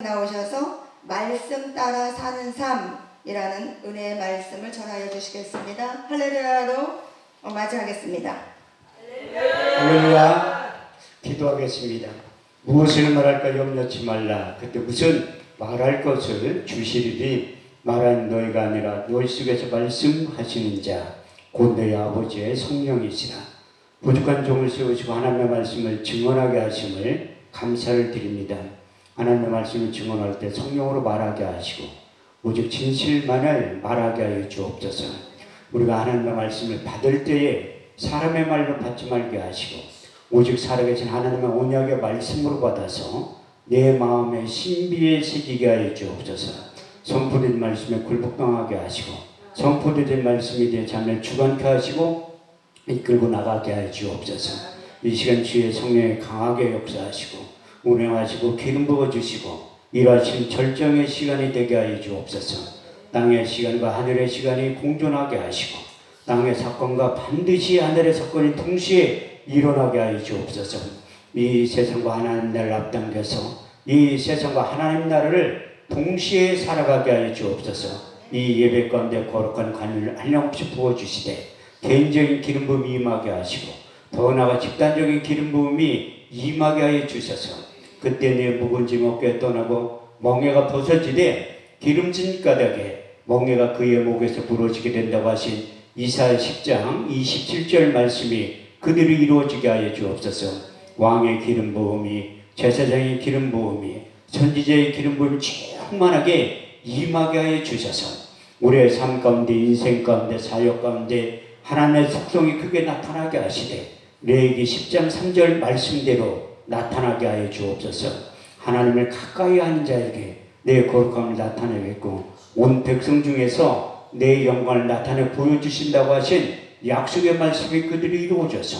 나오셔서 말씀 따라 사는 삶이라는 은혜의 말씀을 전하여 주시겠습니다. 할렐루야로 맞이하겠습니다. 할렐루야. 기도하겠습니다. 무엇을 말할까 염려치 말라. 그때 무슨 말할 것을 주시리니 말한 너희가 아니라 너희 속에서 말씀하시는 자 곧 너희 아버지의 성령이시라. 부족한 종을 세우시고 하나님의 말씀을 증언하게 하심을 감사를 드립니다. 하나님의 말씀을 증언할 때 성령으로 말하게 하시고 오직 진실만을 말하게 하여 주옵소서. 우리가 하나님의 말씀을 받을 때에 사람의 말로 받지 말게 하시고 오직 살아계신 하나님의 언약의 말씀으로 받아서 내 마음의 신비에 새기게 하여 주옵소서. 선포된 말씀에 굴복당하게 하시고 선포된 말씀에 대해 잠을 주관케 하시고 이끌고 나가게 하여 주옵소서. 이 시간 주의 성령에 강하게 역사하시고 운행하시고 기름 부어주시고 일하신 절정의 시간이 되게 하여 주옵소서. 땅의 시간과 하늘의 시간이 공존하게 하시고 땅의 사건과 반드시 하늘의 사건이 동시에 일어나게 하여 주옵소서. 이 세상과 하나님 나라를 앞당겨서 이 세상과 하나님 나라를 동시에 살아가게 하여 주옵소서. 이 예배 가운데 거룩한 관을 한량없이 부어주시되 개인적인 기름 부음이 임하게 하시고 더 나아가 집단적인 기름 부음이 임하게 하여 주셔서 그때 내 묵은 짐 어깨에 떠나고 멍에가 벗어지되 기름진 가닥에 멍에가 그의 목에서 부러지게 된다고 하신 이사야 10장 27절 말씀이 그대로 이루어지게 하여 주옵소서. 왕의 기름 부음이 제사장의 기름 부음이 선지자의 기름 부음이 충만하게 임하게 하여 주셔서 우리의 삶 가운데 인생 가운데 사역 가운데 하나님의 속성이 크게 나타나게 하시되 레위기 10장 3절 말씀대로 나타나게 하여 주옵소서. 하나님을 가까이 하는 자에게 내 거룩함을 나타내겠고 온 백성 중에서 내 영광을 나타내 보여주신다고 하신 약속의 말씀이 그들이 이루어져서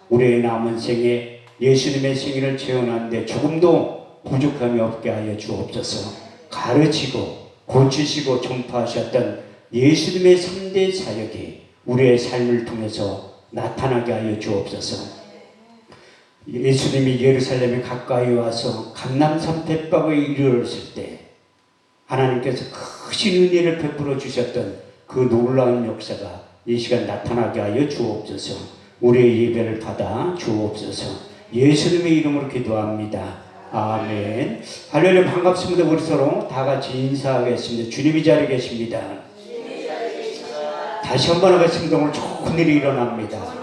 우리의 남은 생에 예수님의 생일을 채워나는데 조금도 부족함이 없게 하여 주옵소서. 가르치고 고치시고 전파하셨던 예수님의 3대 사역이 우리의 삶을 통해서 나타나게 하여 주옵소서. 예수님이 예루살렘에 가까이 와서 감람산 벳박에 이르렀을 때 하나님께서 크신 은혜를 베풀어 주셨던 그 놀라운 역사가 이 시간 나타나게 하여 주옵소서. 우리의 예배를 받아 주옵소서. 예수님의 이름으로 기도합니다. 아멘. 할렐루야. 반갑습니다. 우리 서로 다 같이 인사하겠습니다. 주님이 자리에 계십니다. 다시 한번 하겠습니다. 오늘 좋은 일이 일어납니다.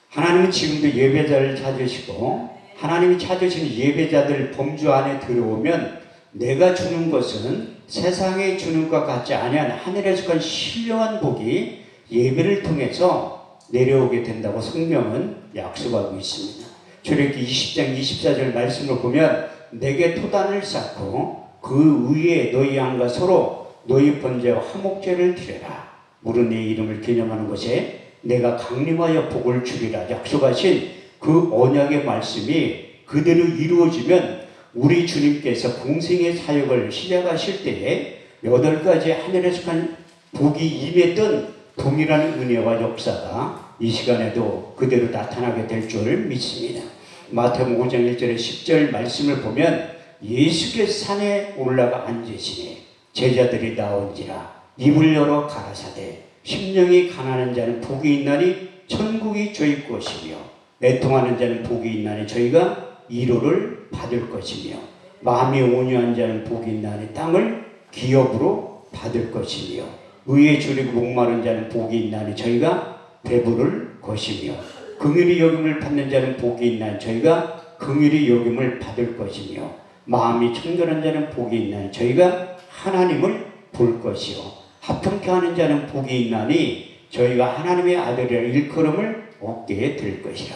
하나님은 지금도 예배자를 찾으시고 하나님이 찾으시는 예배자들 범주 안에 들어오면 내가 주는 것은 세상에 주는 것 같지 아니한 하늘에서 간 신령한 복이 예배를 통해서 내려오게 된다고 성경은 약속하고 있습니다. 출애굽기 20장 24절 말씀을 보면 내게 토단을 쌓고 그 위에 너희 양과 서로 너희 번제와 화목제를 드려라. 물은 내 이름을 기념하는 것에 내가 강림하여 복을 주리라 약속하신 그 언약의 말씀이 그대로 이루어지면 우리 주님께서 공생의 사역을 시작하실 때에 8가지 하늘에서 간 복이 임했던 동일한 은혜와 역사가 이 시간에도 그대로 나타나게 될 줄 믿습니다. 마태복음 5장 1절에 10절 말씀을 보면 예수께서 산에 올라가 앉으시니 제자들이 나온지라 입을 열어 가라사대 심령이 가난한 자는 복이 있나니 천국이 저희 것이며 애통하는 자는 복이 있나니 저희가 위로를 받을 것이며 마음이 온유한 자는 복이 있나니 땅을 기업으로 받을 것이며 의에 줄이고 목마른 자는 복이 있나니 저희가 배부를 것이며 긍휼히 여김을 받는 자는 복이 있나니 저희가 긍휼히 여김을 받을 것이며 마음이 청결한 자는 복이 있나니 저희가 하나님을 볼 것이요 합평케 하는 자는 복이 있나니 저희가 하나님의 아들이라 일컬음을 얻게 될 것이라.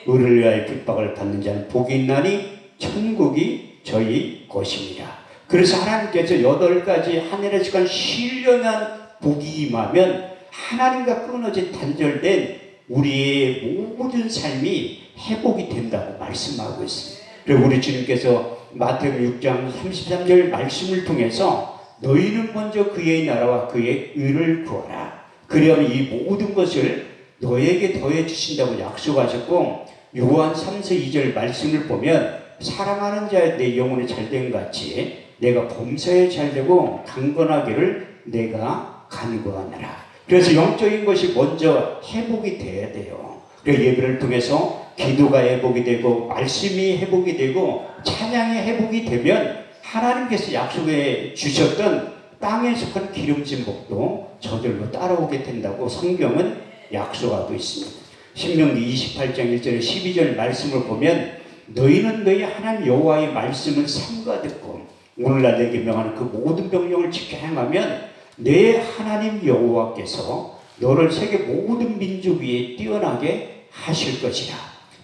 의를 위하여 핍박을 받는 자는 복이 있나니 천국이 저희 것입니다. 그래서 하나님께서 8가지 하늘에서 간 신령한 복이 임하면 하나님과 끊어진 단절된 우리의 모든 삶이 회복이 된다고 말씀하고 있습니다. 그리고 우리 주님께서 마태복음 6장 33절 말씀을 통해서 너희는 먼저 그의 나라와 그의 의를 구하라. 그리하면 이 모든 것을 너에게 더해 주신다고 약속하셨고 요한 3서 2절 말씀을 보면 사랑하는 자의 내 영혼이 잘된 같이 내가 범사에 잘되고 강건하기를 내가 간구하느라. 그래서 영적인 것이 먼저 회복이 돼야 돼요. 그래서 예배를 통해서 기도가 회복이 되고 말씀이 회복이 되고 찬양이 회복이 되면 하나님께서 약속해 주셨던 땅에 속한 기름진 복도 저절로 따라오게 된다고 성경은 약속하고 있습니다. 신명기 28장 1절 12절 말씀을 보면 너희는 너희 하나님 여호와의 말씀을 삼가 듣고 오늘날 내게 명하는 그 모든 명령을 지켜 행하면 내 하나님 여호와께서 너를 세계 모든 민족 위에 뛰어나게 하실 것이라.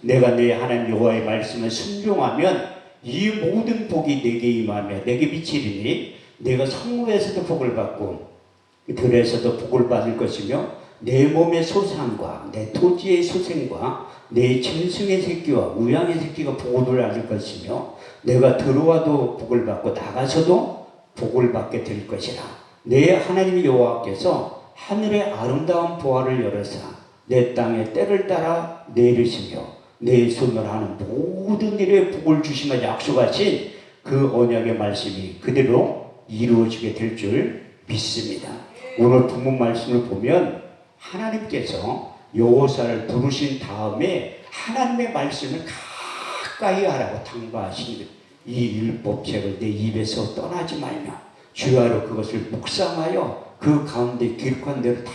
내가 내 하나님 여호와의 말씀을 순종하면 이 모든 복이 내게 임하며 내게 미치리니 내가 성읍에서도 복을 받고 들에서도 복을 받을 것이며 내 몸의 소산과 내 토지의 소생과 내 짐승의 새끼와 우양의 새끼가 복을 받을 것이며 내가 들어와도 복을 받고 나가서도 복을 받게 될 것이라. 내 하나님 여호와께서 하늘의 아름다운 보화를 열어사 내 땅에 때를 따라 내리시며 내 손으로 하는 모든 일에 복을 주시며 약속하신 그 언약의 말씀이 그대로 이루어지게 될 줄 믿습니다. 오늘 본문 말씀을 보면 하나님께서 여호사를 부르신 다음에 하나님의 말씀을 가까이 하라고 당부하신 이 율법책을 내 입에서 떠나지 말며 주야로 그것을 묵상하여 그 가운데 기록한 대로 다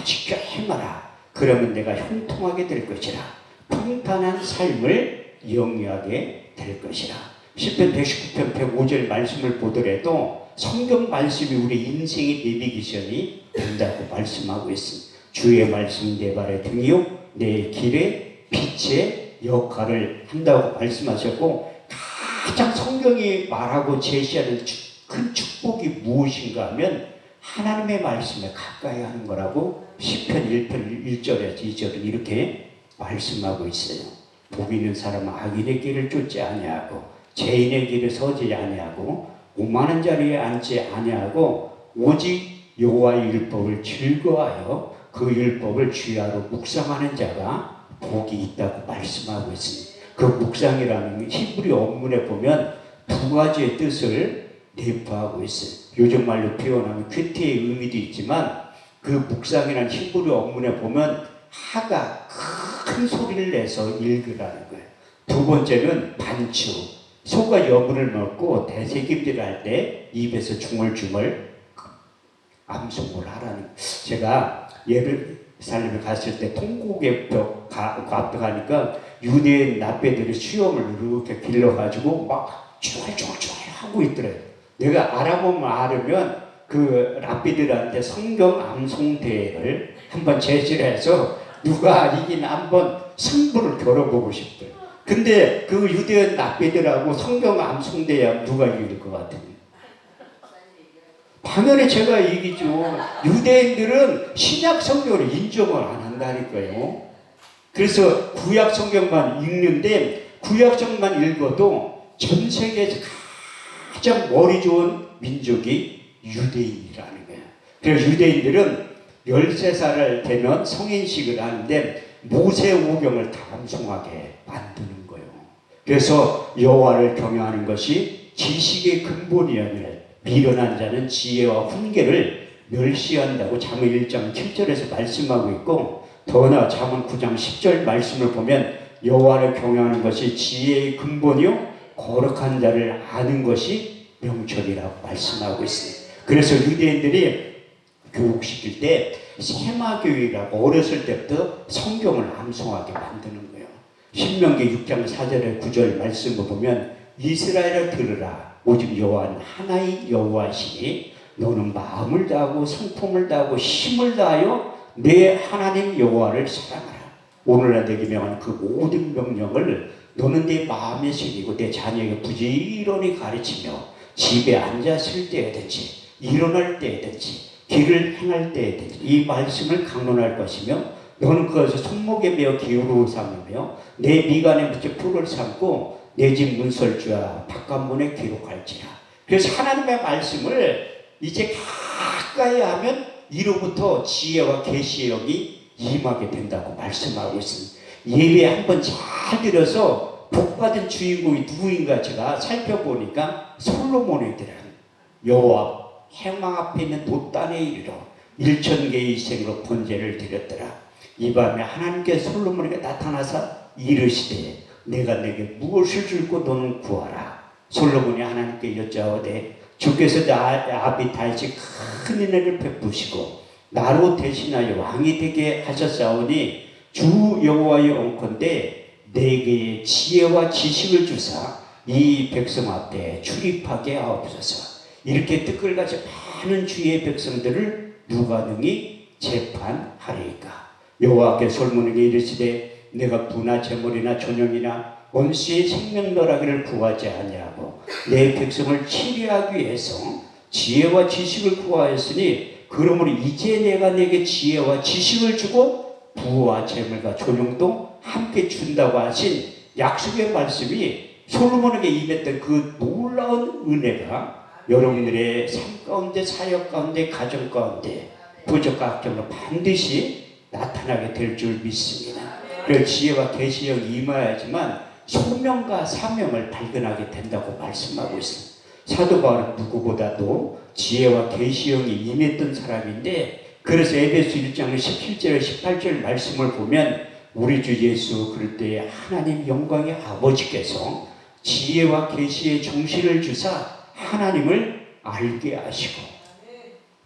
지켜 행하라. 그러면 내가 형통하게 될 것이라. 평탄한 삶을 영위하게 될 것이라. 시편 119편 105절 말씀을 보더라도 성경 말씀이 우리 인생의 내비게이션이 된다고 말씀하고 있습니다. 주의 말씀 내 발의 등이요 내 길의 빛의 역할을 한다고 말씀하셨고, 가장 성경이 말하고 제시하는 큰 축복이 무엇인가 하면 하나님의 말씀에 가까이 하는 거라고 시편 1편 1절에서 2절은 이렇게 말씀하고 있어요. 복 있는 사람은 악인의 길을 쫓지 아니하고 죄인의 길을 서지 아니하고 오만한 자리에 앉지 아니하고 오직 여호와의 율법을 즐거워하여 그 율법을 주야로 묵상하는 자가 복이 있다고 말씀하고 있습니다. 그 묵상이라는 히브리 원문에 보면 두 가지의 뜻을 내포하고 있어요. 요즘 말로 표현하면 쾌태의 의미도 있지만 그 묵상이라는 히브리 원문에 보면 하가 큰 소리를 내서 읽으라는 거예요. 두 번째는 반추, 소가 여분을 먹고 대새김질을 할 때 입에서 중얼중얼 암송을 하라는. 제가 예루살렘에 갔을 때 통곡의 벽 앞에 가니까 유대인 납배들이 수염을 이렇게 길러가지고 막 중얼중얼 하고 있더래요. 내가 알아보면 알으면 그 랍비들한테 성경 암송 대회를 한번 제시를 해서 누가 이기나 한번 승부를 겨뤄보고 싶어요. 근데 그 유대인 랍비들하고 성경 암송 대회 누가 이길 것 같아요? 당연히 제가 이기죠. 유대인들은 신약 성경을 인정을 안 한다니까요. 그래서 구약 성경만 읽는데 구약 성경만 읽어도 전 세계에서 가장 머리 좋은 민족이 유대인이라는 거예요. 그래서 유대인들은 13살을 되면 성인식을 하는데 모세오경을 다 암송하게 만드는 거예요. 그래서 여호와를 경외하는 것이 지식의 근본이라며 미련한 자는 지혜와 훈계를 멸시한다고 잠언 1장 7절에서 말씀하고 있고, 더나 잠언 9장 10절 말씀을 보면 여호와를 경외하는 것이 지혜의 근본이요 거룩한 자를 아는 것이 명철이라고 말씀하고 있습니다. 그래서 유대인들이 교육시킬 때 세마교육이라고 어렸을 때부터 성경을 암송하게 만드는 거예요. 신명기 6장 4절에 9절 말씀을 보면 이스라엘아 들으라. 오직 여호와는 하나의 여호와시니 너는 마음을 다하고 성품을 다하고 힘을 다하여 내 하나님 여호와를 사랑하라. 오늘날 내게 명한 그 모든 명령을 너는 내 마음에 새기고 내 자녀에게 부지런히 가르치며 집에 앉았을 때든지 일어날 때든지 길을 행할 때든지 이 말씀을 강론할 것이며 너는 그것을 손목에 메어 기울어 삼으며 내 미간에 붙여 풀을 삼고 내 집 문설주와 바깥문에 기록할지라. 그래서 하나님의 말씀을 이제 가까이 하면 이로부터 지혜와 계시력이 임하게 된다고 말씀하고 있습니다. 예배 한번 잘 들어서 복받은 주인공이 누구인가 제가 살펴보니까 솔로몬이더라. 여호와 행망 앞에 있는 돛단에 이르러 1000개의 생으로 번제를 드렸더라. 이 밤에 하나님께 솔로몬에게 나타나서 이르시되 내가 내게 무엇을 줄고 너는 구하라. 솔로몬이 하나님께 여짜오되 주께서 아비 다윗이 큰 은혜를 베푸시고 나로 대신하여 왕이 되게 하셨사오니 주 여호와의 온컨대 내게 지혜와 지식을 주사 이 백성 앞에 출입하게 하옵소서. 이렇게 뜻글같이 많은 주의 백성들을 누가 능히 재판하리까. 여호와께 솔로몬에게 이르시되 내가 부나 제물이나 전용이나 원수의 생명너라기를 구하지 아니하고 내 백성을 치료하기 위해서 지혜와 지식을 구하였으니 그러므로 이제 내가 내게 지혜와 지식을 주고 부와 재물과 전용도 함께 준다고 하신 약속의 말씀이 솔로몬에게 임했던 그 놀라운 은혜가 여러분들의 삶 가운데, 사역 가운데, 가정 가운데, 부족과 학경으로 반드시 나타나게 될 줄 믿습니다. 그래서 지혜와 계시형이 임하야지만 소명과 사명을 발견하게 된다고 말씀하고 있습니다. 사도 바울은 누구보다도 지혜와 계시형이 임했던 사람인데, 그래서 에베소 1장 17절 18절 말씀을 보면 우리 주 예수 그럴 때 하나님 영광의 아버지께서 지혜와 계시의 정신을 주사 하나님을 알게 하시고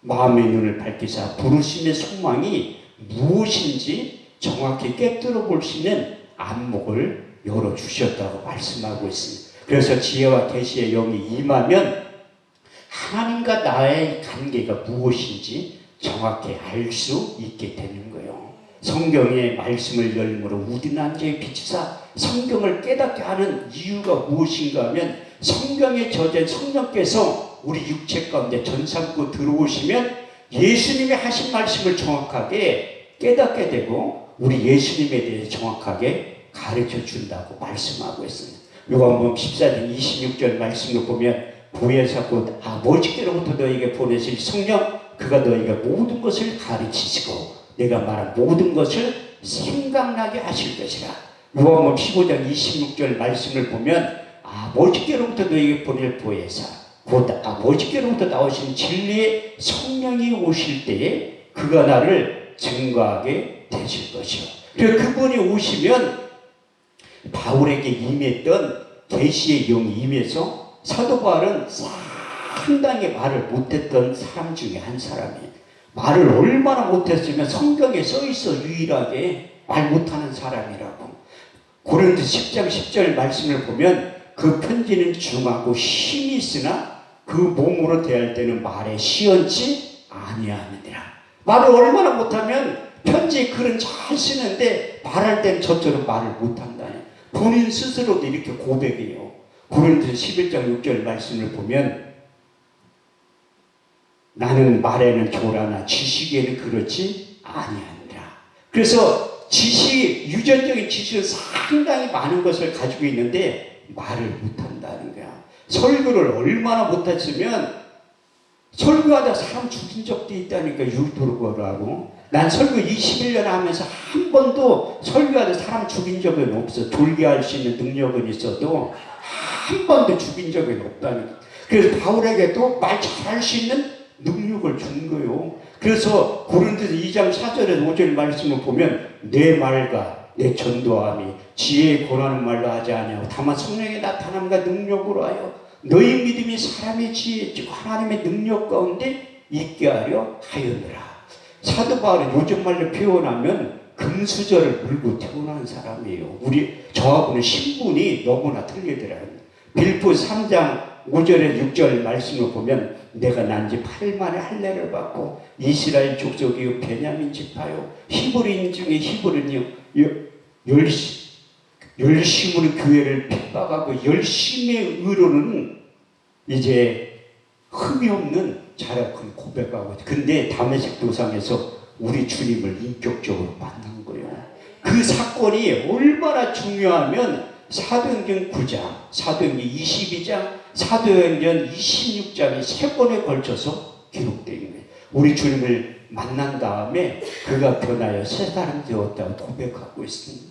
마음의 눈을 밝히사 부르심의 소망이 무엇인지 정확히 깨뜨려 볼 수 있는 안목을 열어주셨다고 말씀하고 있습니다. 그래서 지혜와 계시의 영이 임하면 하나님과 나의 관계가 무엇인지 정확히 알 수 있게 되는 거예요. 성경의 말씀을 열므로 우둔한 자의 비치사 성경을 깨닫게 하는 이유가 무엇인가 하면 성경에 저된 성령께서 우리 육체 가운데 전삼고 들어오시면 예수님이 하신 말씀을 정확하게 깨닫게 되고 우리 예수님에 대해서 정확하게 가르쳐 준다고 말씀하고 있습니다. 요한복음 14장 26절 말씀을 보면 보혜사 곧 아버지께로부터 너에게 보내실 성령 그가 너에게 모든 것을 가르치시고 내가 말한 모든 것을 생각나게 하실 것이라. 요한복음 15장 26절 말씀을 보면 아버지께로부터 너에게 보낼 보혜사 곧 아버지께로부터 나오신 진리의 성령이 오실 때에 그가 나를 증거하게 되실 것이요. 그래서 그분이 오시면 바울에게 임했던 계시의 영이 임해서 사도 바울은 상당히 말을 못했던 사람 중에 한 사람이에요. 말을 얼마나 못했으면 성경에 써있어 유일하게 말 못하는 사람이라고. 고린도 10장 10절 말씀을 보면 그 편지는 중하고 힘이 있으나 그 몸으로 대할 때는 말에 시원치 아니하느니라. 말을 얼마나 못하면 편지에 글은 잘 쓰는데 말할 때는 저처럼 말을 못한다니. 본인 스스로도 이렇게 고백해요. 고린도 11장 6절 말씀을 보면 나는 말에는 조라나 지식에는 그렇지 아니하니라. 그래서 유전적인 지식은 상당히 많은 것을 가지고 있는데 말을 못한다는 거야. 설교를 얼마나 못했으면 설교하다 사람 죽인 적도 있다니까. 유튜브라고. 난 설교 21년 하면서 한 번도 설교하다 사람 죽인 적은 없어. 돌게할 수 있는 능력은 있어도 한 번도 죽인 적은 없다니까. 그래서 바울에게도 말 잘할 수 있는 능력을 준 거요. 그래서 고린도서 2장 4절에 5절 말씀을 보면 내 말과 내 전도함이 지혜의 권하는 말로 하지 아니하고 다만 성령의 나타남과 능력으로 하여 너희 믿음이 사람의 지혜 즉 하나님의 능력 가운데 있게 하려 하였느라. 사도 바울은 요즘 말로 표현하면 금수저를 물고 태어난 사람이에요. 저하고는 신분이 너무나 틀리더라고요. 빌보 3장 5절에 6절 말씀을 보면 내가 난 지 8일 만에 할례를 받고 이스라엘 족속이요 베냐민 지파요 히브리인 중에 히브리인요 열심으로 교회를 핍박하고 열심의 의로는 이제 흠이 없는 자락한 고백하고 근데 다메섹 도상에서 우리 주님을 인격적으로 만난 거예요. 그 사건이 얼마나 중요하면 사도행전 9장, 사도행전 22장, 사도행전 26장이 3번에 걸쳐서 기록되어 있는 거예요. 우리 주님을 만난 다음에 그가 변하여 새 사람 되었다고 고백하고 있습니다.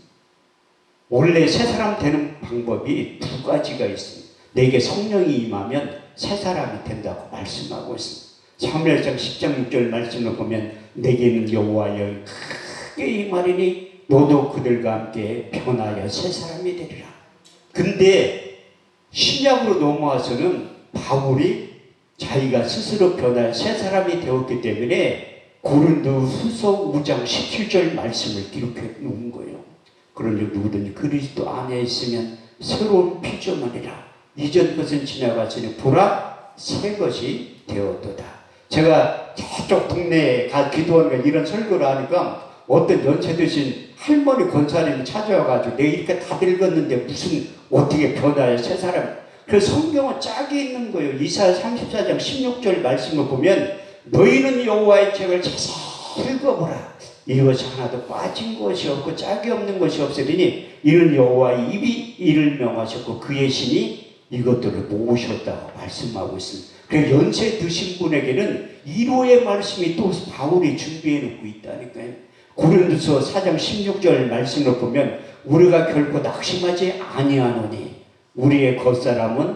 원래 새 사람 되는 방법이 두 가지가 있습니다. 내게 성령이 임하면 새 사람이 된다고 말씀하고 있습니다. 사무엘상 10장 6절 말씀을 보면 내게는 여호와의 크게 임하리니 너도 그들과 함께 변하여 새 사람이 되리라. 근데 신약으로 넘어와서는 바울이 자기가 스스로 변하여 새 사람이 되었기 때문에 고린도후서 5장 17절 말씀을 기록해 놓은 거예요. 그러니 누구든지 그리스도 안에 있으면 새로운 피조물이라. 이전 것은 지나갔으니 보라 새 것이 되었도다. 제가 저쪽 동네에 기도하니까 이런 설교를 하니까 어떤 연세 드신 할머니 권사님이 찾아와가지고 내가 이렇게 다 늙었는데 무슨 어떻게 변화해 새 사람. 그래서 성경은 짝이 있는 거예요. 이사야 34장 16절 말씀을 보면 너희는 여호와의 책을 자세히 읽어보라. 이것이 하나도 빠진 것이 없고 짝이 없는 것이 없으리니 이는 여호와의 입이 이를 명하셨고 그의 신이 이것들을 모으셨다고 말씀하고 있습니다. 그래서 연세 드신 분에게는 1호의 말씀이 또 바울이 준비해 놓고 있다니까요. 고린도서 4장 16절 말씀을 보면 우리가 결코 낙심하지 아니하노니 우리의 겉사람은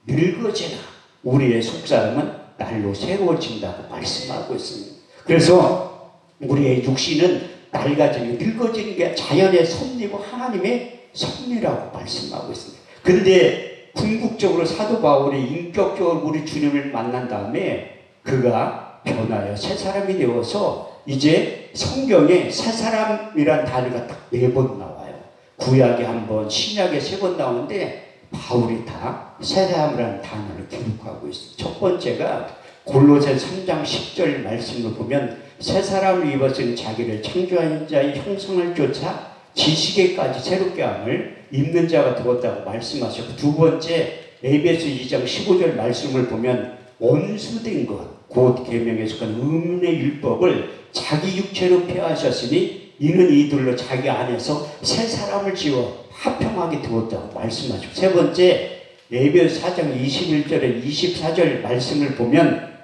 늙어지나 우리의 속사람은 날로 새로워진다고 말씀하고 있습니다. 그래서 우리의 육신은 낡아지는 늙어지는 게 자연의 섭리고 하나님의 섭리라고 말씀하고 있습니다. 그런데 궁극적으로 사도 바울이 인격적으로 우리 주님을 만난 다음에 그가 변하여 새 사람이 되어서 이제 성경에 새 사람이란 단어가 딱 4번 나와요. 구약에 1번, 신약에 3번 나오는데 바울이 다 새 사람이라는 단어를 기록하고 있어요. 첫 번째가 골로새 3장 10절 말씀을 보면 새 사람을 입었으니 자기를 창조한 자의 형상을 쫓아 지식에까지 새롭게 함을 입는 자가 되었다고 말씀하셨고 두 번째 에베소 2장 15절 말씀을 보면 원수된 것, 곧 계명에 속한 의문의 율법을 자기 육체로 폐하셨으니 이는 이들로 자기 안에서 새 사람을 지어 화평하게 되었다고 말씀하시고 세 번째 에베소 4장 21절에 24절 말씀을 보면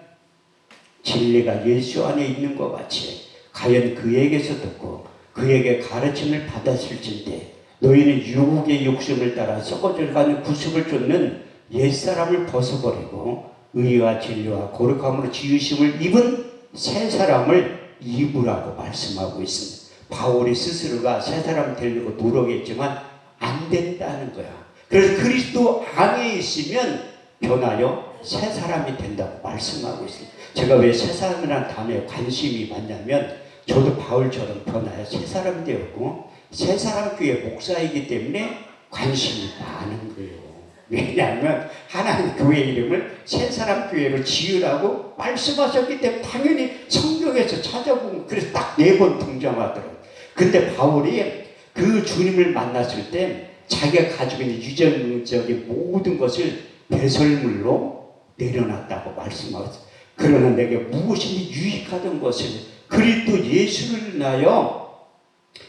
진리가 예수 안에 있는 것 같이 과연 그에게서 듣고 그에게 가르침을 받았을진데 너희는 유혹의 욕심을 따라 썩어져가는 구습을 쫓는 옛사람을 벗어버리고 의와 진리와 거룩함으로 지으심을 입은 새 사람을 입으라고 말씀하고 있습니다. 바울이 스스로가 새 사람 되려고 노력했지만 안 된다는 거야. 그래서 그리스도 안에 있으면 변하여 새 사람이 된다고 말씀하고 있습니다. 제가 왜 새 사람이라는 단어에 관심이 많냐면 저도 바울처럼 변하여 새 사람이 되었고 새 사람 교회 목사이기 때문에 관심이 많은 거예요. 왜냐하면 하나님 교회 이름을 새 사람 교회로 지으라고 말씀하셨기 때문에 당연히 성경에서 찾아보면 그래서 딱 4번 등장하더라고요. 근데 바울이 그 주님을 만났을 때 자기가 가지고 있는 유전적인 모든 것을 배설물로 내려놨다고 말씀하셨어요. 그러나 내게 무엇이 유익하던 것을 그리스도 예수를 인하여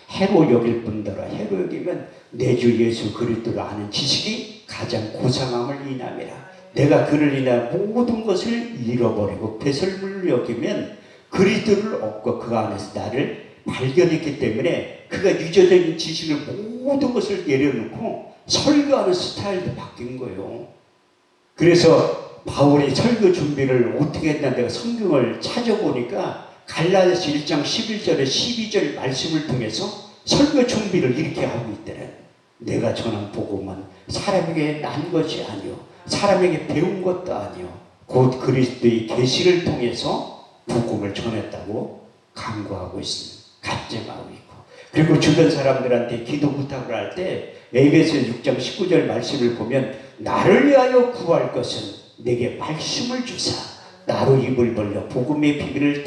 해로 여길 뿐더러 해로 여기면 내 주 예수 그리스도를 아는 지식이 가장 고상함을 인함이라. 내가 그를 인하여 모든 것을 잃어버리고 배설물로 여기면 그리스도를 얻고 그 안에서 나를 발견했기 때문에 그가 유전적인 지식을 모든 것을 내려놓고 설교하는 스타일도 바뀐 거예요. 그래서 바울이 설교 준비를 어떻게 했나 내가 성경을 찾아보니까 갈라디아서 1장 11절에 12절 말씀을 통해서 설교 준비를 이렇게 하고 있더래. 내가 전한 복음은 사람에게 난 것이 아니요 사람에게 배운 것도 아니요 곧 그리스도의 계시를 통해서 복음을 전했다고 강구하고 있습니다. 간증하고 있고 그리고 주변 사람들한테 기도 부탁을 할 때 에베소 6장 19절 말씀을 보면 나를 위하여 구할 것은 내게 말씀을 주사 나로 입을 벌려 복음의 비밀을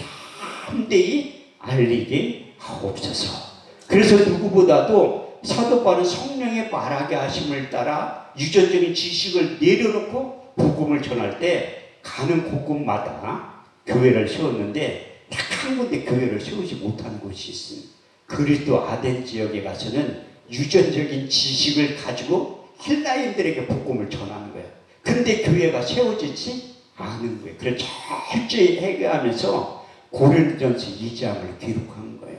담대히 알리게 하옵소서. 그래서 누구보다도 사도 바울은 성령의 말하게 하심을 따라 유전적인 지식을 내려놓고 복음을 전할 때 가는 곳곳마다 교회를 세웠는데 딱 한 군데 교회를 세우지 못한 곳이 있습니다. 그리스도 아덴 지역에 가서는 유전적인 지식을 가지고 헬라인들에게 복음을 전하는 거예요. 근데 교회가 세워지지 않은 거예요. 그래서 철저히 회개하면서 고린도전서 2장을 기록한 거예요.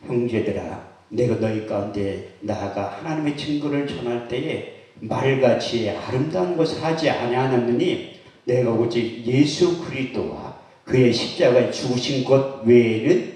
형제들아 내가 너희 가운데 나아가 하나님의 증거를 전할 때에 말과 지혜 아름다운 것을 하지 아니하느니 내가 오직 예수 그리스도와 그의 십자가에 죽으신 것 외에는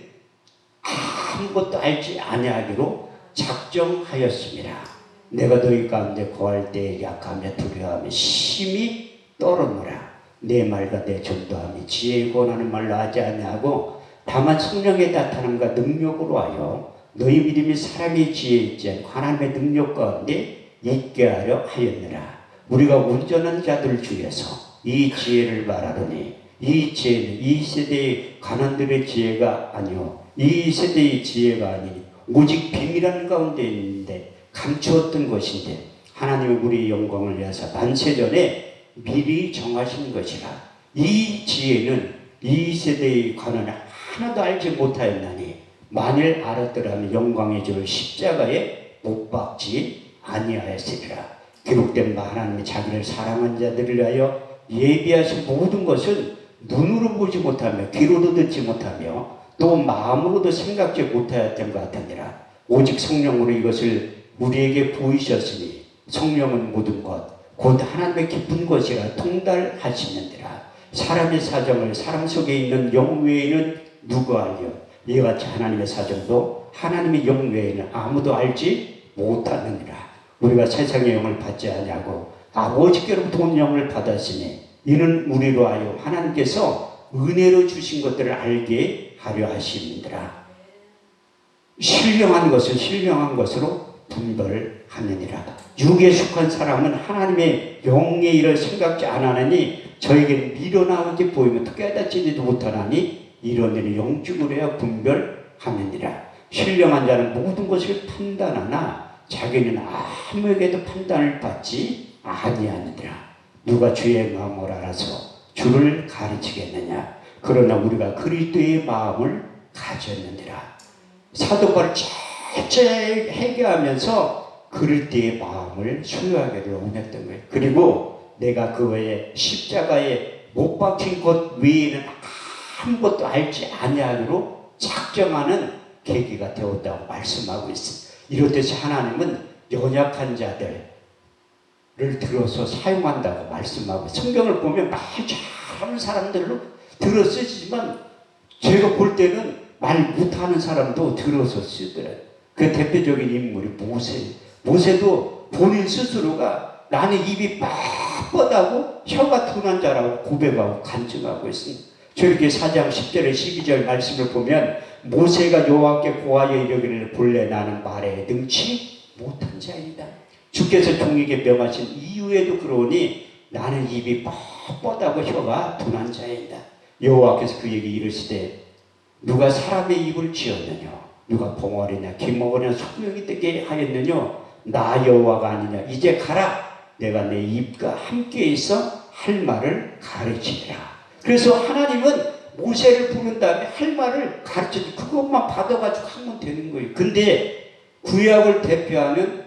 아무것도 알지 아니하기로 작정하였습니다. 내가 너희 가운데 거할 때 약하며 두려워하며 심히 떨어노라. 내 말과 내 전도함이 지혜의 권하는 말로 하지 아니하고 다만 성령의 나타남과 능력으로 하여 너희 믿음이 사람의 지혜에 있지 않고 하나님의 능력 가운데 있게 하려 하였느라. 우리가 온전한 자들 중에서 이 지혜를 말하노니 이 지혜는 이 세대의 가난들의 지혜가 아니요 이 세대의 지혜가 아니니 오직 비밀한 가운데 있는데 감추었던 것인데 하나님이 우리의 영광을 위하사 만세전에 미리 정하신 것이라. 이 지혜는 이 세대의 관원을 하나도 알지 못하였나니 만일 알았더라면 영광의 주 십자가에 못 박지 아니하였으리라. 기록된 바 하나님이 자기를 사랑한 자들을 위하여 예비하신 모든 것은 눈으로 보지 못하며 귀로도 듣지 못하며 또 마음으로도 생각지 못하였던 것 같으니라. 오직 성령으로 이것을 우리에게 보이셨으니 성령은 모든 것 곧 하나님의 기쁜 것이라 통달하시느니라. 사람의 사정을 사람 속에 있는 영 외에는 누가 알려? 이와 같이 하나님의 사정도 하나님의 영 외에는 아무도 알지 못하느니라. 우리가 세상의 영을 받지 아니하고 아버지께로부터 온 영을 받았으니 이는 우리로 하여 하나님께서 은혜로 주신 것들을 알게 하려 하심이니라. 신령한 것은 신령한 것으로 분별하느니라. 육에 속한 사람은 하나님의 영의 일을 생각지 않으니 저에게는 미련하게 보이면 깨닫지도 못하나니 이런 일을 영적으로 해야 분별하느니라. 신령한 자는 모든 것을 판단하나 자기는 아무에게도 판단을 받지 아니하느니라. 누가 주의 마음을 알아서 주를 가르치겠느냐. 그러나 우리가 그리스도의 마음을 가졌느니라. 사도 바울이 철저히 회개하면서 그리스도의 마음을 소유하기를 원했던 거예요. 그리고 내가 그 외에 십자가에 못 박힌 것 외에는 아무것도 알지 아니하기로 작정하는 계기가 되었다고 말씀하고 있습니다. 이렇듯이 하나님은 연약한 자들을 들어서 사용한다고 말씀하고, 성경을 보면 말 잘하는 사람들로 들어 쓰지만 제가 볼 때는 말 못하는 사람도 들어서 쓰더래요. 그 대표적인 인물이 모세도 본인 스스로가 나는 입이 뻣뻣하고 혀가 둔한 자라고 고백하고 간증하고 있습니다. 저렇게 4장 10절에 12절 말씀을 보면 모세가 여호와께 고하여 이르기를 본래 나는 말에 능치 못한 자이다. 주께서 종에게 명하신 이후에도 그러니 나는 입이 뻣뻣하고 혀가 둔한 자이다. 여호와께서 그에게 이르시되 누가 사람의 입을 지었느냐, 누가 봉어리냐 기먹으냐 소명이 되게 하였느냐, 나 여호와가 아니냐. 이제 가라. 내가 내 입과 함께 있어 할 말을 가르치리라. 그래서 하나님은 모세를 부른 다음에 할 말을 가르쳐주, 그것만 받아가지고 하면 되는 거예요. 근데 구약을 대표하는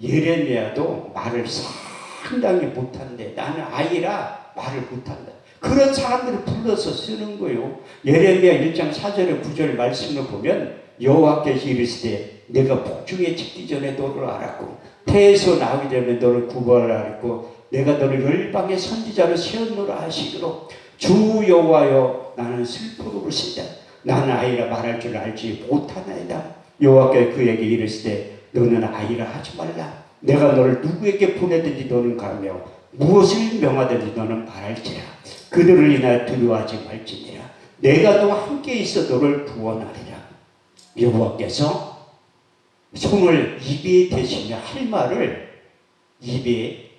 예레미야도 말을 상당히 못한대. 나는 아이라 말을 못한다. 그런 사람들을 불러서 쓰는 거예요. 예레미야 1장 4절에 9절 말씀을 보면 여호와께서 이르시되 내가 복중에 짓기 전에 너를 알았고 태에서 나오기 전에 너를 구별하였고 내가 너를 열방의 선지자로 세웠노라 하시기로 주 여호와여 나는 슬프고 부르시다. 나는 아이라 말할 줄 알지 못하나이다. 여호와께서 그에게 이르시되 너는 아이라 하지 말라. 내가 너를 누구에게 보내든지 너는 가며 무엇을 명하든지 너는 말할지라. 그들을 인하여 두려워하지 말지니라. 내가 너와 함께 있어 너를 구원하리라. 여호와께서 손을 입에 대시며 할 말을 입에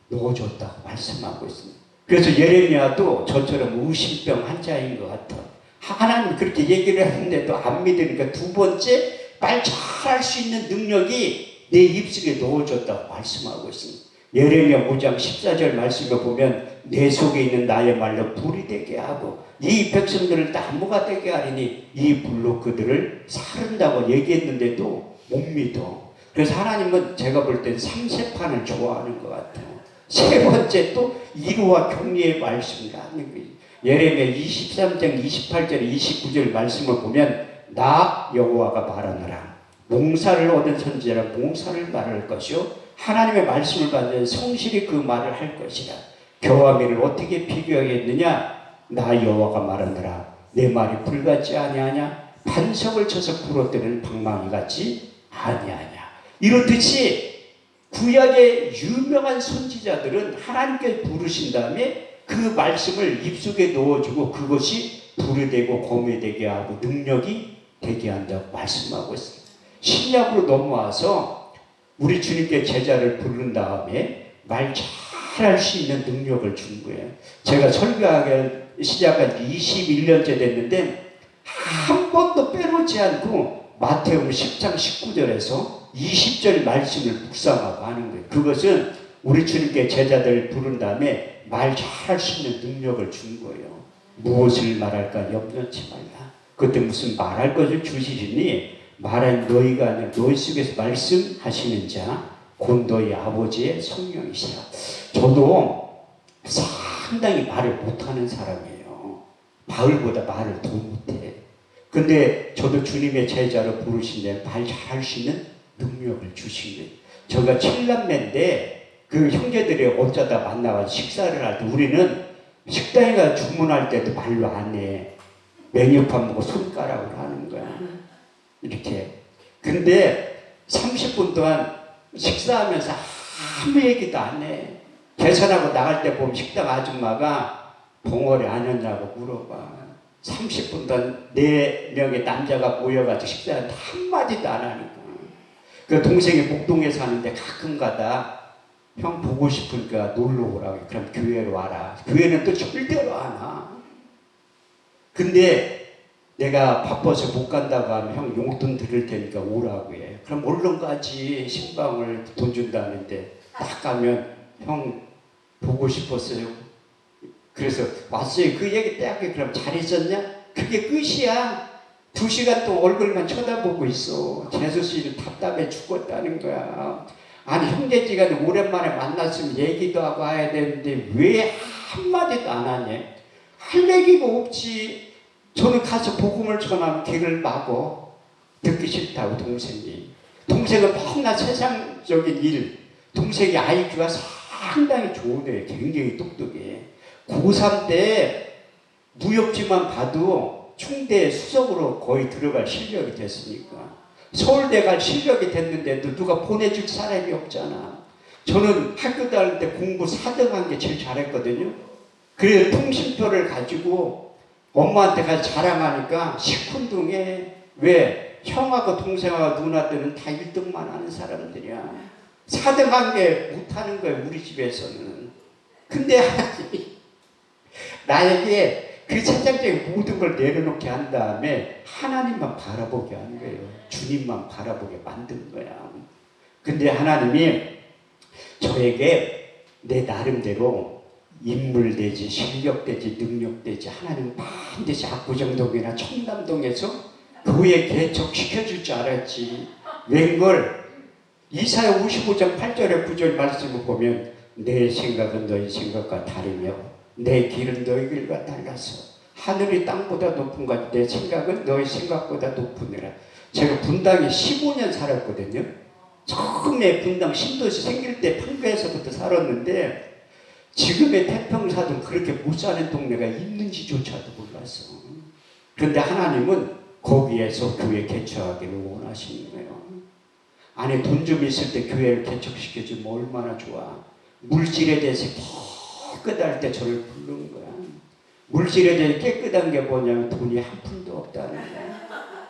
넣어줬다고 말씀하고 있습니다. 그래서 예레미야도 저처럼 의심병 환자인 것 같아. 하나님 그렇게 얘기를 했는데도 안 믿으니까 두 번째 말 잘할 수 있는 능력이 내 입속에 넣어줬다고 말씀하고 있습니다. 예레미야 5장 14절 말씀을 보면 내 속에 있는 나의 말로 불이 되게 하고 이 백성들을 나무가 되게 하리니 이 불로 그들을 사른다고 얘기했는데도 못 믿어. 그래서 하나님은 제가 볼 땐 삼세판을 좋아하는 것 같아요. 세 번째 또 이루와 격리의 말씀을 하는 거예요. 예레미야 23장 28절 29절 말씀을 보면 나 여호와가 말하노라. 몽사를 얻은 선지자라 몽사를 말할 것이요 하나님의 말씀을 받는 성실히 그 말을 할 것이라. 겨와 밀을 어떻게 비교하겠느냐? 나 여호와가 말하느라 내 말이 불같지 아니하냐? 반석을 쳐서 부러뜨리는 방망이 같지 아니하냐? 이렇듯이 구약의 유명한 선지자들은 하나님께 부르신 다음에 그 말씀을 입속에 넣어주고 그것이 불이 되고 검이 되게 하고 능력이 되게 한다고 말씀하고 있습니다. 신약으로 넘어와서 우리 주님께 제자를 부른 다음에 말 잘할 수 있는 능력을 준 거예요. 제가 설교하기 시작한 지 21년째 됐는데 한 번도 빼놓지 않고 마태복음 10장 19절에서 20절 말씀을 묵상하고 하는 거예요. 그것은 우리 주님께 제자들 부른 다음에 말 잘할 수 있는 능력을 준 거예요. 무엇을 말할까 염려치 말라. 그때 무슨 말할 것을 주시리니 말한 너희가 아니라 너희 속에서 말씀하시는 자 곧 너희 아버지의 성령이시라. 저도 상당히 말을 못하는 사람이에요. 바울보다 말을 더 못해. 근데 저도 주님의 제자로 부르신 말 잘할 수 있는 능력을 주신 거예요. 저가 7남매인데 그 형제들이 어쩌다 만나서 식사를 할 때 우리는 식당에 가서 주문할 때도 말로 안 해. 메뉴판 보고 손가락으로 하는 거야. 이렇게. 근데 30분 동안 식사하면서 아무 얘기도 안 해. 계산하고 나갈 때 보면 식당 아줌마가 봉어리 안 했냐고 물어봐. 30분 동안 4명의 남자가 모여가지고 식사하는데 한마디도 안 하니까. 그 동생이 목동에 사는데 가끔 가다 형 보고 싶으니까 놀러 오라고. 그럼 교회로 와라. 교회는 또 절대로 안 와. 근데 내가 바빠서 못 간다고 하면 형 용돈 드릴 테니까 오라고 해. 그럼 얼른 가지. 신방을 돈 준다는데 딱 가면 형 보고 싶었어요. 그래서 왔어요. 그 얘기 딱 해. 그럼 잘 있었냐? 그게 끝이야. 2시간 또 얼굴만 쳐다보고 있어. 재수 씨는 답답해 죽겠다는 거야. 아니 형제지간에 오랜만에 만났으면 얘기도 하고 해야 되는데 왜 한마디도 안 하냐? 할 얘기가 없지. 저는 가서 복음을 전하면 귀를 막어. 듣기 싫다고 동생이. 동생은 맨날 세상적인 일. 동생이 IQ가 상당히 좋네. 굉장히 똑똑해. 고3 때 무협지만 봐도 충대 수석으로 거의 들어갈 실력이 됐으니까. 서울대 갈 실력이 됐는데도 누가 보내줄 사람이 없잖아. 저는 학교 다닐 때 공부 4등한 게 제일 잘했거든요. 그래서 통신표를 가지고 엄마한테 가서 자랑하니까 시큰둥해. 왜? 형하고 동생하고 누나들은 다 1등만 하는 사람들이야. 4등한 게 못하는 거야 우리 집에서는. 근데 나에게 그 세상적인 모든 걸 내려놓게 한 다음에 하나님만 바라보게 한 거예요. 주님만 바라보게 만든 거야. 근데 하나님이 저에게 내 나름대로 인물되지 실력되지 능력되지 하나님 반드시 압구정동이나 청담동에서 교회 개척시켜줄 줄 알았지. 웬걸 이사야 55장 8절에 9절 말씀을 보면 내 생각은 너희 생각과 다르며 내 길은 너희 길과 달라서 하늘이 땅보다 높은 것 내 생각은 너희 생각보다 높으니라. 제가 분당에 15년 살았거든요. 처음에 분당 신도시 생길 때 판교에서부터 살았는데 지금의 태평사도 그렇게 못 사는 동네가 있는지조차도 몰랐어. 그런데 하나님은 거기에서 교회 개척하기를 원하시는 거예요. 안에 돈 좀 있을 때 교회를 개척시켜주면 얼마나 좋아. 물질에 대해서 깨끗할 때 저를 부르는 거야. 물질에 대해 깨끗한 게 뭐냐면 돈이 한 푼도 없다는 거야.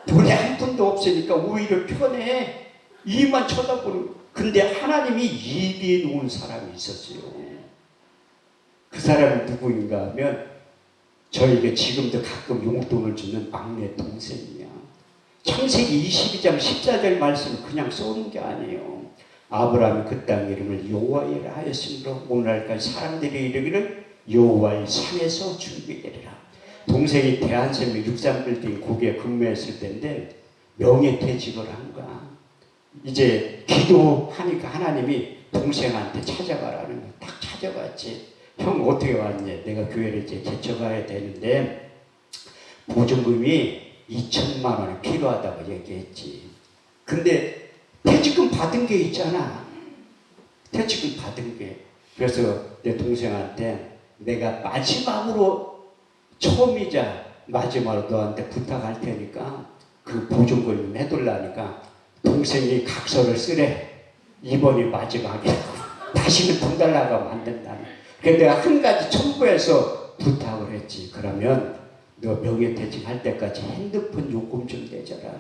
돈이 한 푼도 없으니까 오히려 편해. 이만 쳐다보는. 근데 하나님이 예비해 놓은 사람이 있었어요. 그 사람이 누구인가 하면 저에게 지금도 가끔 용돈을 주는 막내 동생이야. 창세기 22장 14절 말씀을 그냥 써놓은 게 아니에요. 아브라함이 그 땅 이름을 여호와이라 하였으므로 오늘날까지 사람들이 이르기를 여호와의 산에서 준비되리라. 동생이 대한생명 63빌딩 거기에 근무했을 때인데 명예퇴직을 한 거야. 이제 기도하니까 하나님이 동생한테 찾아가라는 거야. 딱 찾아갔지. 형 어떻게 왔냐? 내가 교회를 이제 개척해야 되는데 보증금이 2천만 원이 필요하다고 얘기했지. 근데 퇴직금 받은 게 있잖아. 퇴직금 받은 게. 그래서 내 동생한테 내가 마지막으로 처음이자 마지막으로 너한테 부탁할 테니까 그 보증금 좀 해둘라니까 동생이 각서를 쓰래. 이번이 마지막이라고. 다시는 돈 달라고 하면 안 된다는. 그래서 내가 한 가지 첨부해서 부탁을 했지. 그러면 너 명예퇴직 할 때까지 핸드폰 요금 좀 내줘라.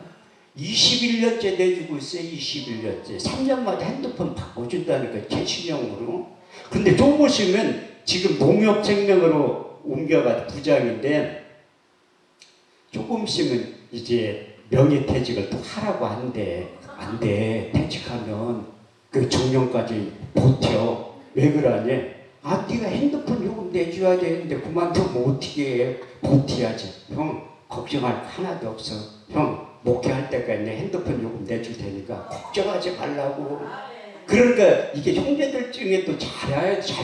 21년째 내주고 있어. 21년째 3년마다 핸드폰 바꿔준다니까 재신형으로. 근데 좀 보시면 지금 농협생명으로 옮겨가 부장인데 조금씩은 이제 명예퇴직을 또 하라고 한대. 안 돼. 퇴직하면 그 정년까지 버텨. 왜 그러냐? 아, 네가 핸드폰 요금 내줘야 되는데 그만두면 어떻게 해? 버텨야지. 형, 걱정할 거 하나도 없어. 형, 목회할 때까지 내 핸드폰 요금 내줄 테니까 걱정하지 말라고. 그러니까 이게 형제들 중에 또 잘해야지.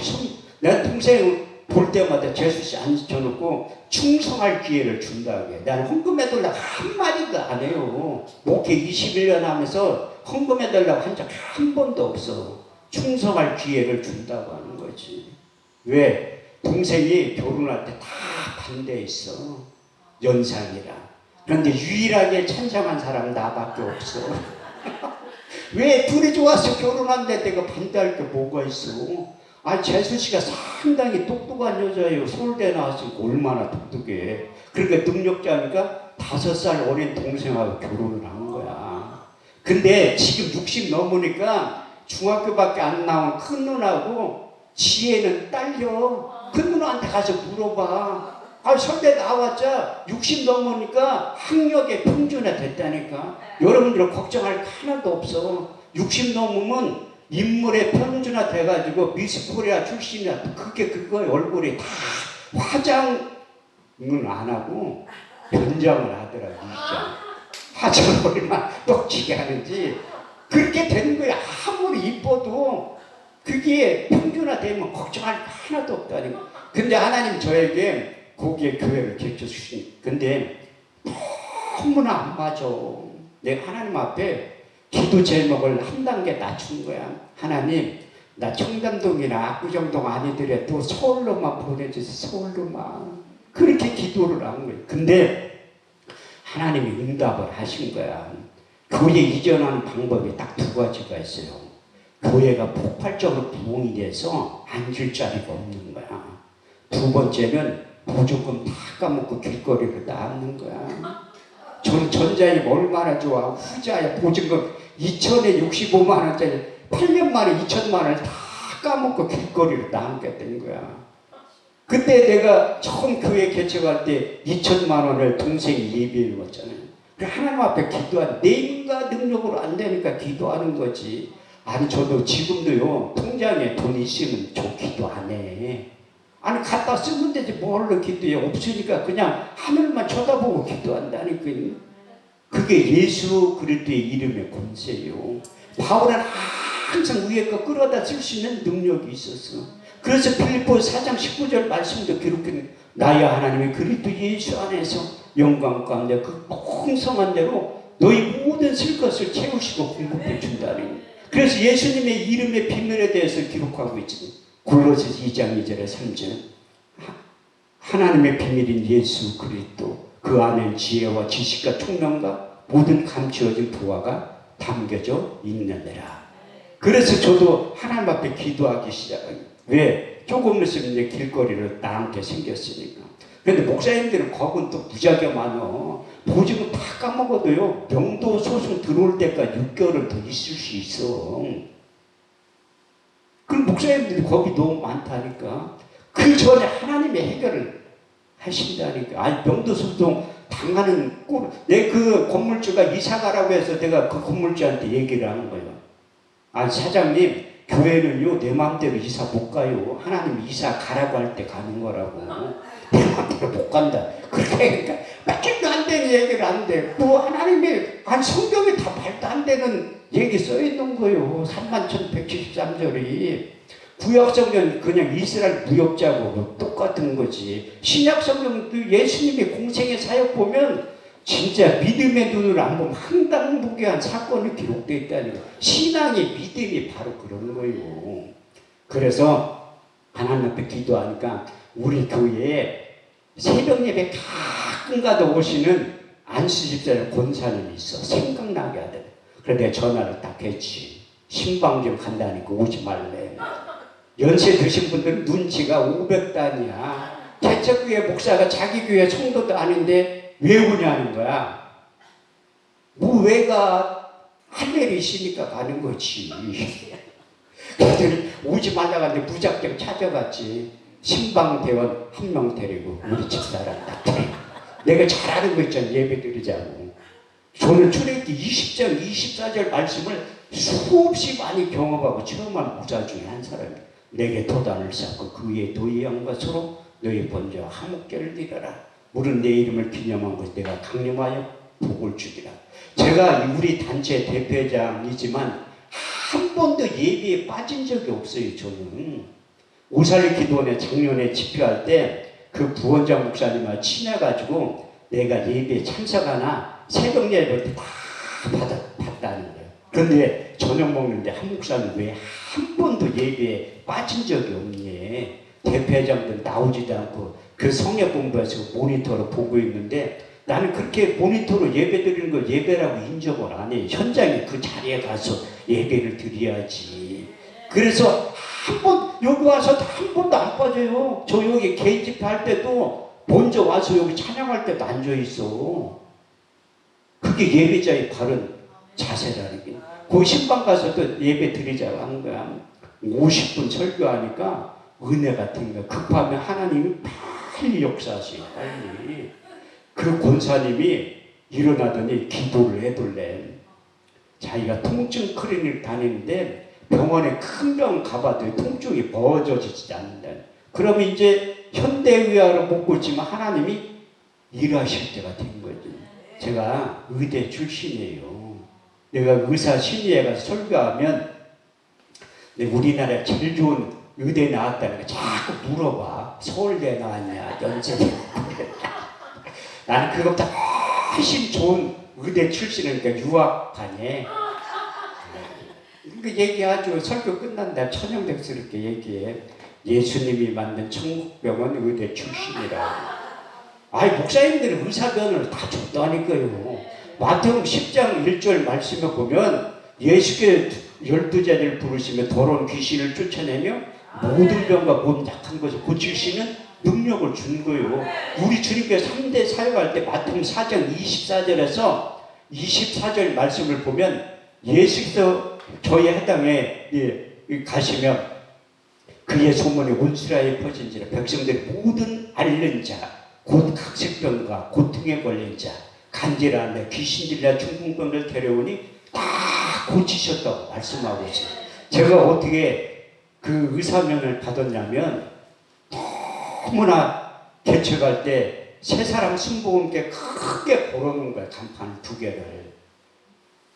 난 동생 볼 때마다 재수씨 앉혀놓고 충성할 기회를 준다고 해. 나는 헌금해달라고 한마디도 안 해요. 목회 21년 하면서 헌금해달라고 한 적 한 번도 없어. 충성할 기회를 준다고 하는 거지. 왜? 동생이 결혼할 때 다 반대했어. 연상이라. 그런데 유일하게 찬성한 사람은 나밖에 없어. 왜? 둘이 좋아서 결혼한데 내가 반대할 게 뭐가 있어? 아, 재수씨가 상당히 똑똑한 여자예요. 서울대 나왔으니까 얼마나 똑똑해. 그러니까 능력자니까 5살 어린 동생하고 결혼을 한 거야. 근데 지금 60 넘으니까 중학교밖에 안 나온 큰 누나하고 지혜는 딸려. 큰 누나한테 가서 물어봐. 아, 서울대 나왔자 60 넘으니까 학력에 평준화 됐다니까. 여러분들 걱정할 거 하나도 없어. 60 넘으면 인물의 평준화 돼가지고 미스 코리아 출신이야. 그게 그거에 얼굴이 다 화장은 안 하고 변장을 하더라고. 진짜. 화장을 얼마나 떡지게 하는지 그렇게 되는 거야. 아무리 이뻐도 그게 평준화 되면 걱정할 거 하나도 없다니까. 근데 하나님 저에게 거기에 교회를 개쳐 주시니. 근데 너무나 안 맞아. 내가 하나님 앞에 기도 제목을 한 단계 낮춘 거야. 하나님, 나 청담동이나 압구정동 아니더라도 서울로만 보내주세요. 서울로만. 그렇게 기도를 한 거예요. 근데 하나님이 응답을 하신 거야. 교회 이전하는 방법이 딱 2가지가 있어요. 교회가 폭발적으로 부흥이 돼서 앉을 자리가 없는 거야. 2번째는 보조금 다 까먹고 길거리로 나앉는 거야. 저는 전자에 얼마나 좋아. 후자에 보증금 2천에 65만 원짜리 8년 만에 2천만 원을 다 까먹고 길거리로 나앉게 된 거야. 그때 내가 처음 교회 개척할 때 2천만 원을 동생이 예비해 줬잖아요. 하나님 앞에 기도한 내 인과 능력으로 안 되니까 기도하는 거지. 아니 저도 지금도요 통장에 돈 있으면 저 기도 안 해. 아니 갖다 쓰면 되지 뭘로 기도해. 없으니까 그냥 하늘만 쳐다보고 기도한다니까요. 그게 예수 그리스도의 이름의 권세요. 바울은 항상 위에 거 끌어다 쓸 수 있는 능력이 있었어. 그래서 빌립보 4장 19절 말씀도 기록했는데 나의 하나님의 그리스도 예수 안에서 영광 가운데 그 풍성한 대로 너희 모든 쓸 것을 채우시고 공급해 준다니. 그래서 예수님의 이름의 비밀에 대해서 기록하고 있지. 골로새서 2장 2절에 3절 하나님의 비밀인 예수 그리스도 그 안에 지혜와 지식과 총명과 모든 감추어진 부하가 담겨져 있느니라. 그래서 저도 하나님 앞에 기도하기 시작해요. 왜? 조금 있으면 이제 길거리를 나앉게 생겼으니까. 그런데 목사님들은 겁은 또 무지하게 많어. 보증금 다 까먹어도요 명도 소송 들어올 때까지 6개월을 더 있을 수 있어. 그럼 목사님들이 겁이 너무 많다니까. 그 전에 하나님의 해결을 하신다니까. 아니 명도 소송 당하는 꼴. 내 그 건물주가 이사 가라고 해서 내가 그 건물주한테 얘기를 하는 거예요. 아 사장님 교회는요 내 마음대로 이사 못 가요. 하나님 이사 가라고 할 때 가는 거라고. 내 마음대로 못 간다. 그러니까 말도 안 되는 얘기를 안 돼. 뭐 하나님의 아니 성경에 다 말도 안 되는 얘기 써 있는 거예요. 31,173절이. 구약 성경 그냥 이스라엘 무역자고 똑같은 거지. 신약 성경도 예수님의 공생의 사역 보면 진짜 믿음의 눈을 안 보면 황당무계한 사건이 기록되어 있다는 거예요. 신앙의 믿음이 바로 그런 거예요. 그래서 하나님 앞에 기도하니까 우리 교회에 새벽 예배 가끔가다 오시는 안수 집사님 권사님이 있어. 생각나게 하더래. 그래 내가 전화를 딱 했지. 신방 좀 간다니까 오지 말래. 연세 드신 분들은 눈치가 500단이야. 개척교회 목사가 자기 교회 성도도 아닌데 왜 오냐는 거야. 뭐 왜가 할 일이 있으니까 가는 거지. 그랬더니 오지 말라고 하는데 무작정 찾아갔지. 신방대원 한 명 데리고 우리 집사람 딱 데리고 내가 잘 아는 거 있잖아. 예배 드리자고. 저는 출애굽기 20장 24절 말씀을 수없이 많이 경험하고 체험한 목사 중에 한 사람이에요. 내게 도단을 쌓고 그 위에 너희 양과 서로 너희 번제와 화목제를 드려라. 물은 내 이름을 기념한 것을 내가 강림하여 복을 주리라. 제가 우리 단체 대표장이지만 한 번도 예배에 빠진 적이 없어요. 저는 오살리 기도원에 작년에 집회할 때 그 부원장 목사님과 친해가지고 내가 예배에 참석하나 새벽 예배 때 다 봤다는 거예요. 그런데 저녁 먹는데 한 목사님 왜 한 번도 예배에 빠진 적이 없니? 대표장도 나오지도 않고 그 성역 공부해서 모니터로 보고 있는데 나는 그렇게 모니터로 예배 드리는 걸 예배라고 인정을 안 해. 현장에 그 자리에 가서 예배를 드려야지. 그래서 한 번 여기 와서 한 번도 안 빠져요. 저 여기 개인 집회 할 때도 먼저 와서 여기 찬양할 때도 앉아 있어. 그게 예배자의 바른 자세라는 게. 그 신방 가서도 예배 드리자고 한 거야. 50분 설교하니까 은혜 같은 거 급하면 하나님이 빨리 역사하세요. 빨리. 그 권사님이 일어나더니 기도를 해둘래. 자기가 통증 클리닉 다니는데 병원에 큰 병 가봐도 통증이 버져지지 않는다. 그러면 이제 현대의학으로 먹고 있지만 하나님이 일하실 때가 된 거죠. 제가 의대 출신이에요. 내가 의사 심의에 가서 설교하면 우리나라에 제일 좋은 의대 나왔다는 거 자꾸 물어봐. 서울대 나왔냐, 연세대. 나는 그것보다 훨씬 좋은 의대 출신이니까 유학 가네. 그 얘기하죠. 설교 끝난 다음에 천연백스럽게 얘기해. 예수님이 만든 천국병원 의대 출신이라. 아이 목사님들은 의사병원을 다 줬다니까요. 마태복음 10장 1절 말씀에 보면 예수께 12제자를 부르시며 더러운 귀신을 쫓아내며 모든 병과 몸 약한 것을 고칠 수 있는 능력을 준 거예요. 우리 주님께서 3대 사역할 때 마태복음 4장 24절에서 24절 말씀을 보면 예수께서 저희 해당에 가시면 그의 소문이 온 이스라엘에 퍼진지라 백성들이 모든 앓는 자, 곧 각색병과 고통에 걸린 자, 간질환에 귀신들이나 중풍병을 데려오니 다 고치셨다고 말씀하고 있어요. 제가 어떻게 그 의사면을 받았냐면 너무나 개척할 때 세 사람 순복음께 크게 걸어놓은 거야. 간판 2개를.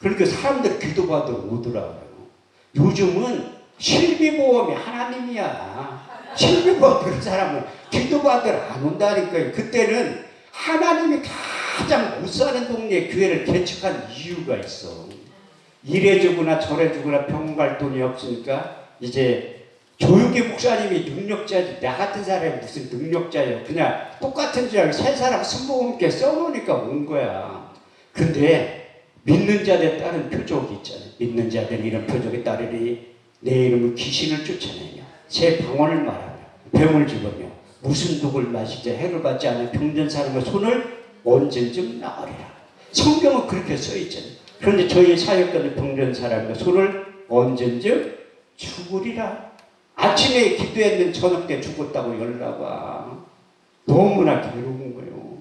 그러니까 사람들 기도받으러 오더라고요. 요즘은 실비보험이 하나님이야. 실비보험 그런 사람은 기도받으러 안 온다니까요. 그때는 하나님이 가장 못 사는 동네에 교회를 개척한 이유가 있어. 이래 주거나 저래 주거나 병원 갈 돈이 없으니까 이제 조용기 목사님이 능력자지 나 같은 사람이 무슨 능력자예요. 그냥 똑같은 줄 알고 세 사람 순복음께 써놓으니까 온 거야. 근데 믿는 자들에 따른 표적이 있잖아요. 믿는 자들은 이런 표적에 따르리 내 이름을 귀신을 쫓아내며 새 방언을 말하며 병을 집으며 무슨 독을 마시자 해를 받지 않은 병든 사람의 손을 언제쯤 나으리라. 성경은 그렇게 써있잖아요. 그런데 저희 사역자는 병든 사람의 손을 언제쯤 죽으리라. 아침에 기도했는 저녁 때 죽었다고 연락 와. 너무나 괴로운 거예요.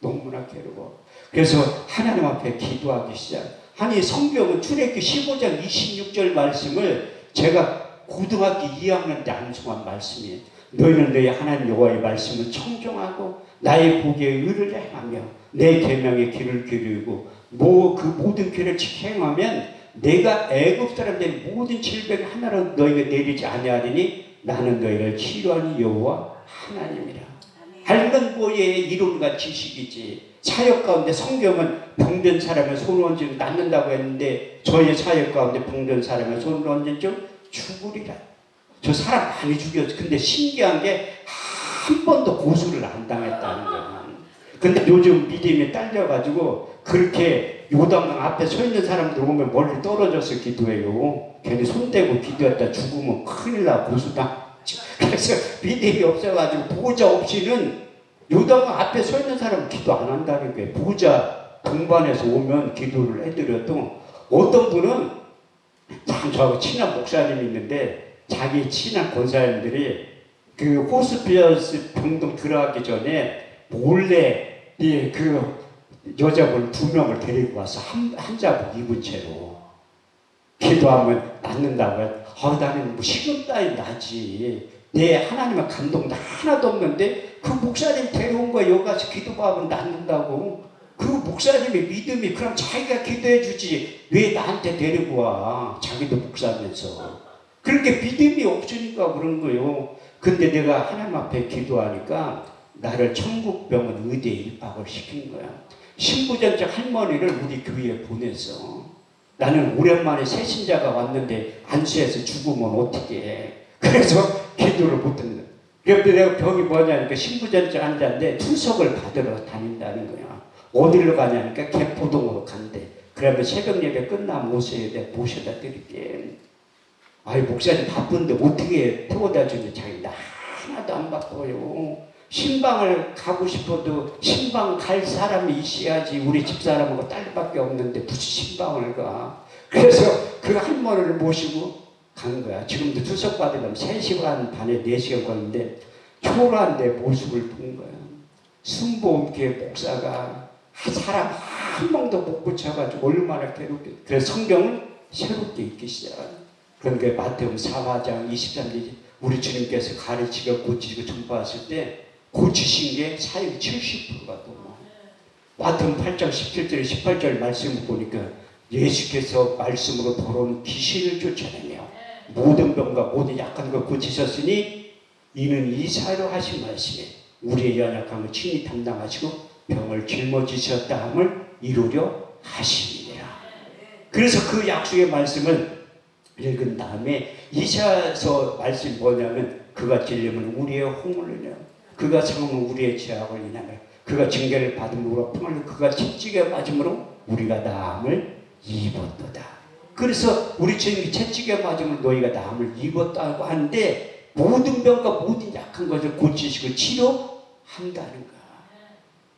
너무나 괴로워. 그래서 하나님 앞에 기도하기 시작. 아니 성경은 출애굽기 15장 26절 말씀을 제가 고등학교 2학년 때 암송한 말씀이에요. 너희는 너희 하나님 여호와의 말씀을 청종하고 나의 보기에 의를 행하며 내 계명의 길을 기르고 그 모든 길을 지켜 행하면 내가 애굽 사람들의 모든 질병 하나로 너희가 내리지 아니하리니 나는 너희를 치료하는 여호와 하나님이라. 알면 뭐의 이론과 지식이지. 사역 가운데 성경은 병든 사람의 손을 얹으면 낫는다고 했는데 저의 사역 가운데 병든 사람의 손을 얹으면 죽으리라. 저 사람 많이 죽였어. 근데 신기한 게 한 번도 고소를 안 당했다는 거야. 근데 요즘 믿음이 딸려가지고 그렇게 요단강 앞에 서 있는 사람들 오면 멀리 떨어져서 기도해요. 괜히 손대고 기도했다 죽으면 큰일 나 고소당. 그래서 믿음이 없어가지고 보호자 없이는 요단강 앞에 서 있는 사람은 기도 안 한다는 거예요. 보호자 동반해서 오면 기도를 해드려도 어떤 분은 참 저하고 친한 목사님이 있는데 자기 친한 권사님들이 그 호스피스 병동 들어가기 전에 몰래 그 여자분 2명을 데리고 와서 한 자국 입은 채로 기도하면 낫는다고 해. 나는 뭐 식은 따위 나지. 내 하나님의 감동도 하나도 없는데 그 목사님 데려온 거야. 여기 가서 기도하면 낫는다고. 그 목사님의 믿음이 그럼 자기가 기도해 주지 왜 나한테 데리고 와. 자기도 목사면서. 그렇게 믿음이 없으니까 그런 거예요. 근데 내가 하나님 앞에 기도하니까 나를 천국병원 의대에 입학을 시킨 거야. 신부전적 할머니를 우리 교회에 보냈어. 나는 오랜만에 새신자가 왔는데 안수해서 죽으면 어떻게 해. 그래서 기도를 못했는 거야. 그런데 내가 병이 뭐냐니까 신부전적 환자인데 투석을 받으러 다닌다는 거야. 어디로 가냐니까 개포동으로 간대. 그러면 새벽 예배 끝나면 오셔야 돼. 모셔다 드릴게. 아이 목사님 바쁜데 어떻게 태워다 주는데 자기 나 하나도 안 바빠요. 신방을 가고 싶어도 신방 갈 사람이 있어야지. 우리 집사람하고 딸밖에 없는데 무슨 신방을 가. 그래서 그 할머니를 모시고 간 거야. 지금도 투석 받으려면 3시간 반에 4시간 걸리는데 초라한 내 모습을 본 거야. 순복음교회 목사가 사람 한 명도 못 고쳐가지고 얼마나 괴롭게. 그래서 성경을 새롭게 읽기 시작하는. 그러니까 마태복음 4장 23절 우리 주님께서 가르치고 고치고 전파하실 때 고치신 게 사역 70%가 넘어. 마태복음 8장 17절 18절 말씀을 보니까 예수께서 말씀으로 돌아온 귀신을 쫓아내며 모든 병과 모든 약한 걸 고치셨으니 이는 이사로 하신 말씀에 우리의 연약함을 친히 담당하시고 병을 짊어지셨다 함을 이루려 하시니라. 그래서 그 약속의 말씀을 읽은 다음에 이사야서 말씀이 뭐냐면 그가 찔리면 우리의 홍을 인하여 그가 상하면 우리의 죄악을 인하여 그가 징계를 받음으로 우리가 평을 그가 채찍에 맞음으로 우리가 나음을 입었도다. 그래서 우리 주님이 채찍에 맞음으로 너희가 나음을 입었다고 하는데 모든 병과 모든 약한 것을 고치시고 치료한다는 거야.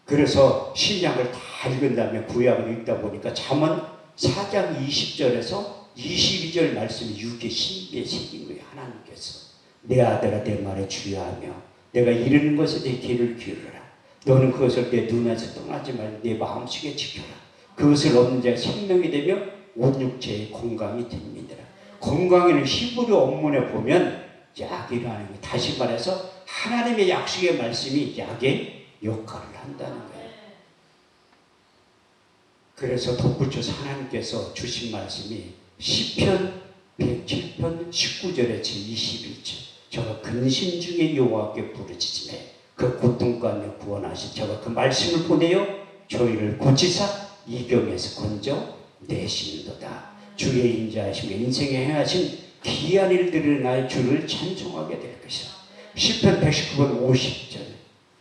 그래서 신약을 다 읽은 다음에 구약을 읽다 보니까 잠언 4장 20절에서 22절 말씀이 유괴 신비에 새긴 거예요. 하나님께서 내 아들아 내 말에 주의하며 내가 이르는 것에 내 귀를 기울여라. 너는 그것을 내 눈에서 떠나지 말고 내 마음속에 지켜라. 그것을 얻는 자가 생명이 되며 온 육체의 건강이 됩니다. 건강에는 히브리 원문에 보면 약이라는 거. 다시 말해서 하나님의 약속의 말씀이 약의 역할을 한다는 거예요. 그래서 덧붙여서 하나님께서 주신 말씀이 시편 107편 19절에 제21절 저가 근심 중에 여호와께 부르짖으매 그 고통 가운데 구원하신 저가 그 말씀을 보내어 저희를 고치사 이 병에서 건져 내시는도다. 주의 인자하시며 인생에 행하신 귀한 일들을 나의 주를 찬송하게 될 것이다. 시편 119편 50절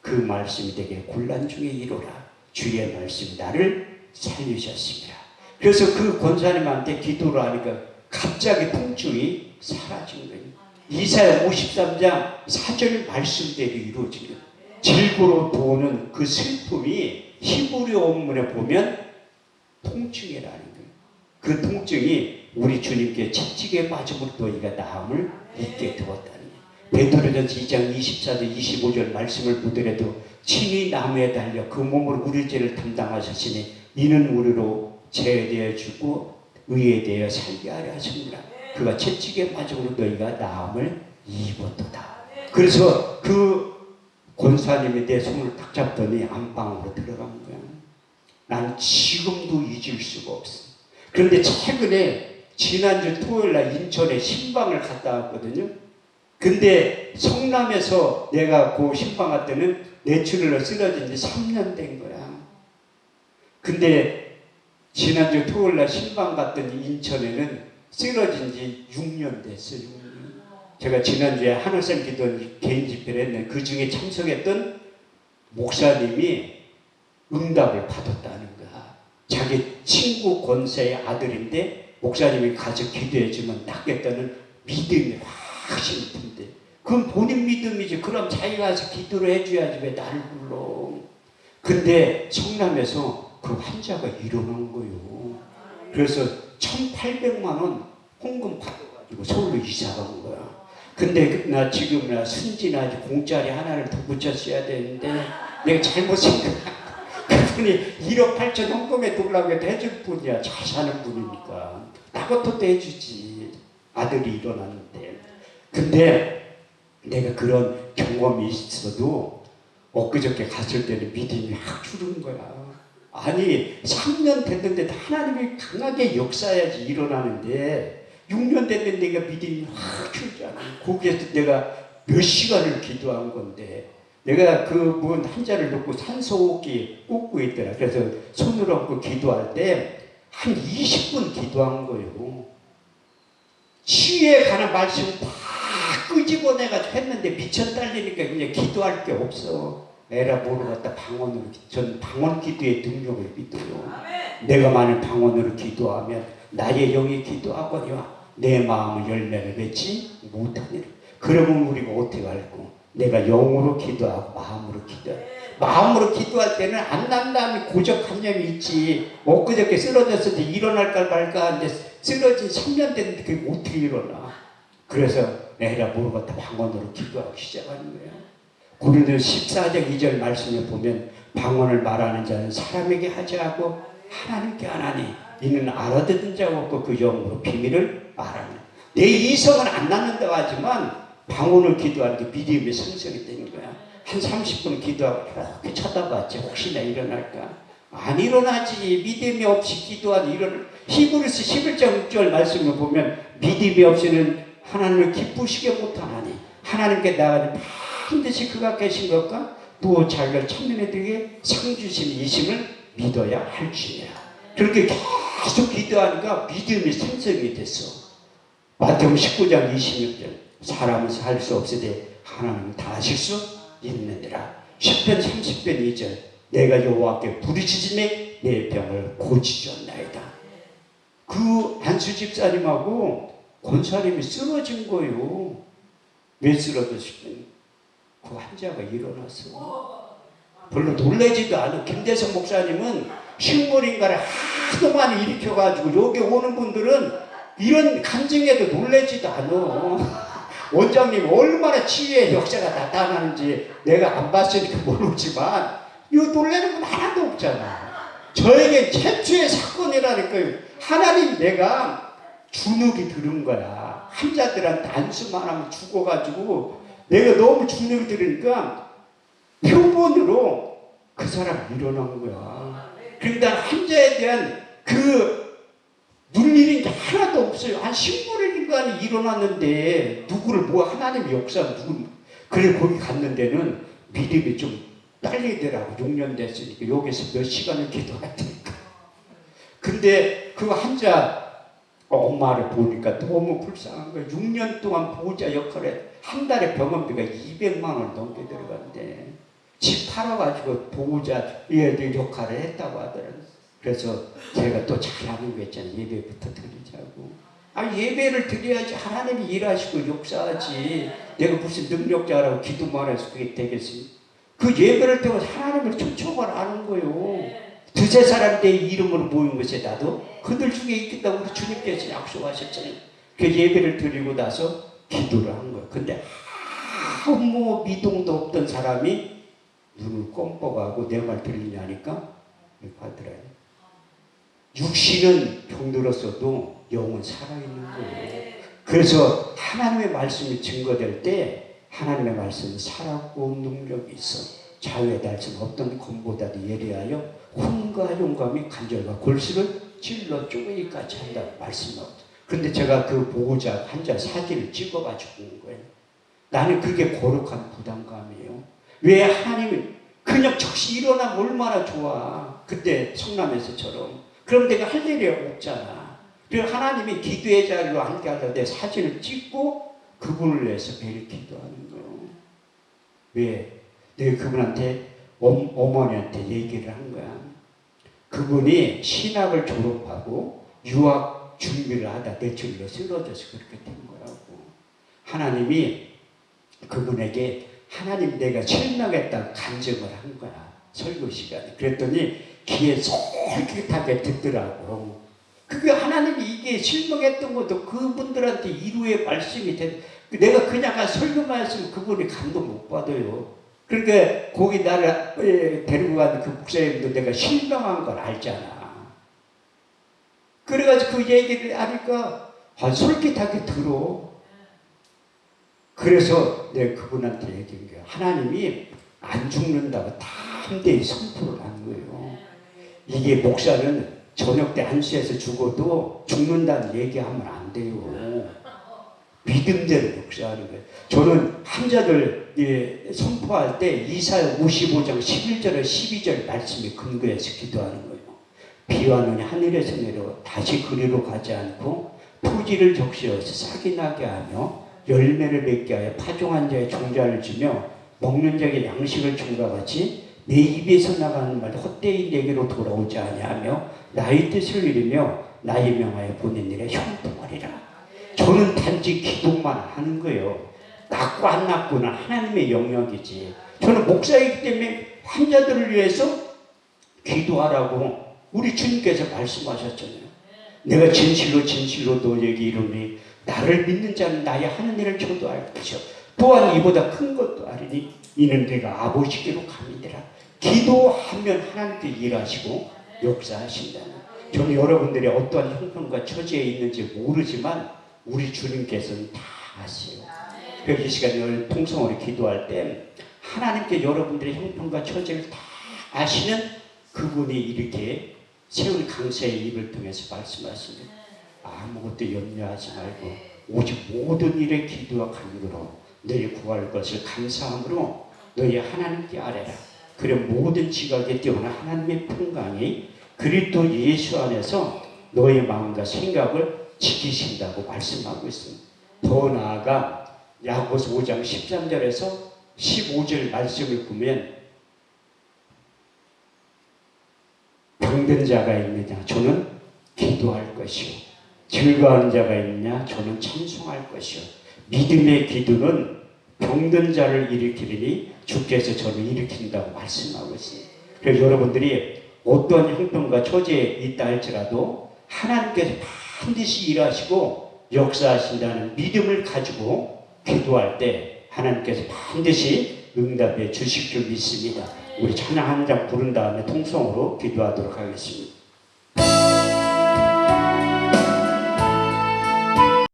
그 말씀이 되게 곤란 중에 이루라. 주의 말씀이 나를 살리셨습니다. 그래서 그 권사님한테 기도를 하니까 갑자기 통증이 사라진 거예요. 이사야 53장 4절 말씀대로 이루어지는 질고로 도는 그 슬픔이 히브리 원문에 보면 통증이라는 거예요. 그 통증이 우리 주님께 채찍에 맞음으로 너희가 나음을 입게 되었다는 거예요. 베드로전서 2장 24절 25절 말씀을 보더라도 친히 나무에 달려 그 몸으로 우리 죄를 담당하셨으니 이는 우리로 죄에 대해 주고 의에 대해 살게 하려 하십니다. 그가 채찍에 맞음으로 너희가 나음을 입었도다. 그래서 그 권사님이 내 손을 딱 잡더니 안방으로 들어간 거야. 난 지금도 잊을 수가 없어. 그런데 최근에 지난주 토요일날 인천에 신방을 갔다 왔거든요. 근데 성남에서 내가 그 신방 갈 때는 뇌출혈로 쓰러진 지 3년 된 거야. 근데 지난주 토요일날 신방 갔더니 인천에는 쓰러진 지 6년 됐어요. 6년. 제가 지난주에 하늘산 기도 개인 집회를 했는데 그 중에 참석했던 목사님이 응답을 받았다는 거야. 자기 친구 권세의 아들인데 목사님이 가서 기도해주면 낫겠다는 믿음이 확실히 든대. 그건 본인 믿음이지. 그럼 자기가 가서 기도를 해줘야지 왜 나를 불러. 근데 성남에서 그 환자가 일어난 거예요. 그래서 1,800만 원 홍금 받아가지고 서울로 이사 간 거야. 근데 나 지금 나 순진하지 공짜리 하나를 더 붙였어야 되는데 내가 잘못 생각한 그분이 1억 8천 현금에 돌라고 해도 해줄 분이야. 잘 사는 분이니까 나 같아도 해주지. 아들이 일어났는데. 근데 내가 그런 경험이 있어도 엊그저께 갔을 때는 믿음이 확 주는 거야. 아니 3년 됐는데 하나님이 강하게 역사해야지 일어나는데 6년 됐는데 내가 믿음이 확 줄잖아. 거기에서 내가 몇 시간을 기도한 건데 내가 그 문 한자를 놓고 산소호흡기 꽂고 있더라. 그래서 손을 얹고 기도할 때 한 20분 기도한 거예요. 치유에 관한 말씀 다 끄집어내가지고 했는데 미천 딸리니까 그냥 기도할 게 없어. 에라 모르겠다. 방언으로. 전 방언 기도의 능력을 믿어요. 내가 만약 방언으로 기도하면 나의 영이 기도하거니와 내 마음의 열매를 맺지 못하니라. 그러면 우리가 어떻게 알고? 내가 영으로 기도하고 마음으로 기도해. 마음으로 기도할 때는 안 난다는 고적관념이 있지. 엊그저께 쓰러졌을 때 일어날까 말까 하는데 쓰러진 3년 됐는데 그게 어떻게 일어나. 그래서 내가 모르겠다 방언으로 기도하기 시작하는 거예요. 고린도서 14장 2절 말씀에 보면 방언을 말하는 자는 사람에게 하지 않고 하나님께 하나니 이는 알아듣는 자가 없고 그 영으로 비밀을 말하는. 내 이성은 안 낳는다고 하지만 방언을 기도하는 게 믿음의 성성이 되는 거야. 한 30분 기도하고 이렇게 쳐다봤지. 혹시나 일어날까? 안 일어나지. 믿음이 없이 기도하니 일어나. 히브리서 11장 6절 말씀을 보면 믿음이 없이는 하나님을 기쁘시게 못하나니 하나님께 나아가니 반드시 그가 계신 것과 또 자기를 참여해드리게 상 주신 이심을 믿어야 할지니라. 그렇게 계속 기도하니까 믿음이 생성이 됐어. 마태복음 19장 26절 사람은 살 수 없으되 하나님은 다 하실 수 있느니라. 10편 30편 2절 내가 여호와께 부르짖음에 내 병을 고치셨나이다. 그 안수 집사님하고 권사님이 쓰러진 거예요. 왜 쓰러졌을까? 그 환자가 일어났어. 별로 놀라지도 않아. 김대성 목사님은 식물인가를 하도 많이 일으켜가지고 여기 오는 분들은 이런 간증에도 놀라지도 않아. 원장님 얼마나 치유의 역사가 나타나는지 내가 안 봤으니까 모르지만 이거 놀라는 건 하나도 없잖아. 저에게 최초의 사건이라니까요. 하나님 내가 주눅이 들은 거야. 환자들한테 안수만 하면 죽어가지고 내가 너무 주눅이 들으니까 표본으로 그 사람 일어난 거야. 그러니까 환자에 대한 그 물리는 게 하나도 없어요. 한 식물인간이 일어났는데 누구를 뭐 하나님의 역사 누구. 그래 거기 갔는 데는 믿음이 좀 딸리더라고. 6년 됐으니까 여기서 몇 시간을 기도할 테니까. 근데 그 환자 엄마를 보니까 너무 불쌍한 거예요. 6년 동안 보호자 역할에 한 달에 병원비가 200만 원 넘게 들어간대. 집 팔아가지고 보호자 얘들 역할을 했다고 하더라고요. 그래서 제가 또 잘하는 거 있잖아요. 예배부터 드리자고. 아 예배를 드려야지 하나님이 일하시고 역사하지. 내가 무슨 능력자라고 기도만 해서 그게 되겠습니까? 그 예배를 통해서 하나님을 초청을 하는 거예요. 두세 사람 내 이름으로 모인 것에 나도 그들 중에 있겠다 우리 주님께서 약속하셨잖아요. 그 예배를 드리고 나서 기도를 한 거예요. 근데 아무 미동도 없던 사람이 눈을 껌뻑하고 내 말 들리냐니까 이렇게 하더라고요. 육신은 병들었어도 영은 살아있는 거예요. 그래서 하나님의 말씀이 증거될 때 하나님의 말씀은 살았고 능력이 있어. 자유의 달성 어떤 검보다도 예리하여 혼과 용감이 간절과 골수를 찔러 쪼개기까지 한다고 말씀하고. 근데 제가 그 보호자 환자 사진을 찍어가지고 온 거예요. 나는 그게 거룩한 부담감이에요. 왜 하나님은 그냥 즉시 일어나면 얼마나 좋아. 그때 성남에서처럼. 그럼 내가 할 일이 없잖아. 그리고 하나님이 기도의 자리로 함께 하자 내 사진을 찍고 그분을 위해서 매일 기도하는 거예요. 왜? 내가 그분한테 어머니한테 얘기를 한 거야. 그분이 신학을 졸업하고 유학 준비를 하다 뇌출로 쓰러져서 그렇게 된 거라고. 하나님이 그분에게 하나님 내가 실망했다고 간증을 한 거야. 설교 시간에. 그랬더니 귀에 솔깃하게 듣더라고. 그게 하나님이 이게 실망했던 것도 그분들한테 이루의 말씀이 된. 내가 그냥 설교만 했으면 그분이 감동 못 받아요. 그러니까 거기 나를 데리고 간 그 목사님도 내가 실망한 걸 알잖아. 그래가지고 그 얘기를 하니까 솔깃하게 들어. 그래서 내가 그분한테 얘기한 거야. 하나님이 안 죽는다고 다 함대히 선포를 한 거예요. 이게 목사는 저녁 때 1시에서 죽어도 죽는다는 얘기하면 안 돼요. 믿음대로 목사하는 거예요. 저는 환자들 선포할 때 이사야 55장 11절에 12절 말씀에 근거해서 기도하는 거예요. 비와 눈이 하늘에서 내려 다시 그리로 가지 않고 토지를 적시어서 싹이 나게 하며 열매를 맺게 하여 파종한 자의 종자를 주며 먹는 자에게 양식을 준과 같이 내 입에서 나가는 말 헛되이 내게로 돌아오지 아니하며 나의 뜻을 이루며 나의 명하여 보낸 일에 형통하리라. 저는 단지 기도만 하는 거예요. 낫고 안 낫고는 하나님의 영역이지. 저는 목사이기 때문에 환자들을 위해서 기도하라고 우리 주님께서 말씀하셨잖아요. 내가 진실로 진실로 너에게 이르니 나를 믿는 자는 나의 하는 일을 저도 알 것이요 또한 이보다 큰 것도 아리니 이는 내가 아버지께로 감이니라. 기도하면 하나님께 일하시고 역사하신다는. 저는 여러분들이 어떠한 형편과 처지에 있는지 모르지만 우리 주님께서는 다 아세요. 그래서 이 시간에 오늘 통성으로 기도할 때 하나님께 여러분들의 형편과 처지를 다 아시는 그분이 이렇게 세운 강사의 입을 통해서 말씀하십니다. 아무것도 염려하지 말고 오직 모든 일에 기도와 간구로 너희 구할 것을 감사함으로 너희 하나님께 아뢰라. 그래 모든 지각에 뛰어난 하나님의 평강이 그리스도 예수 안에서 너의 마음과 생각을 지키신다고 말씀하고 있습니다. 더 나아가 야고보서 5장 13절에서 15절 말씀을 보면 병든 자가 있느냐 저는 기도할 것이요 즐거워하는 자가 있느냐 저는 찬송할 것이요 믿음의 기도는 병든 자를 일으키리니 주께서 저를 일으킨다고 말씀하고 있습니다. 그래서 여러분들이 어떤 형편과 처지에 있다 할지라도 하나님께서 반드시 일하시고 역사하신다는 믿음을 가지고 기도할 때 하나님께서 반드시 응답해 주실 줄 믿습니다. 우리 찬양 한 장 부른 다음에 통성으로 기도하도록 하겠습니다.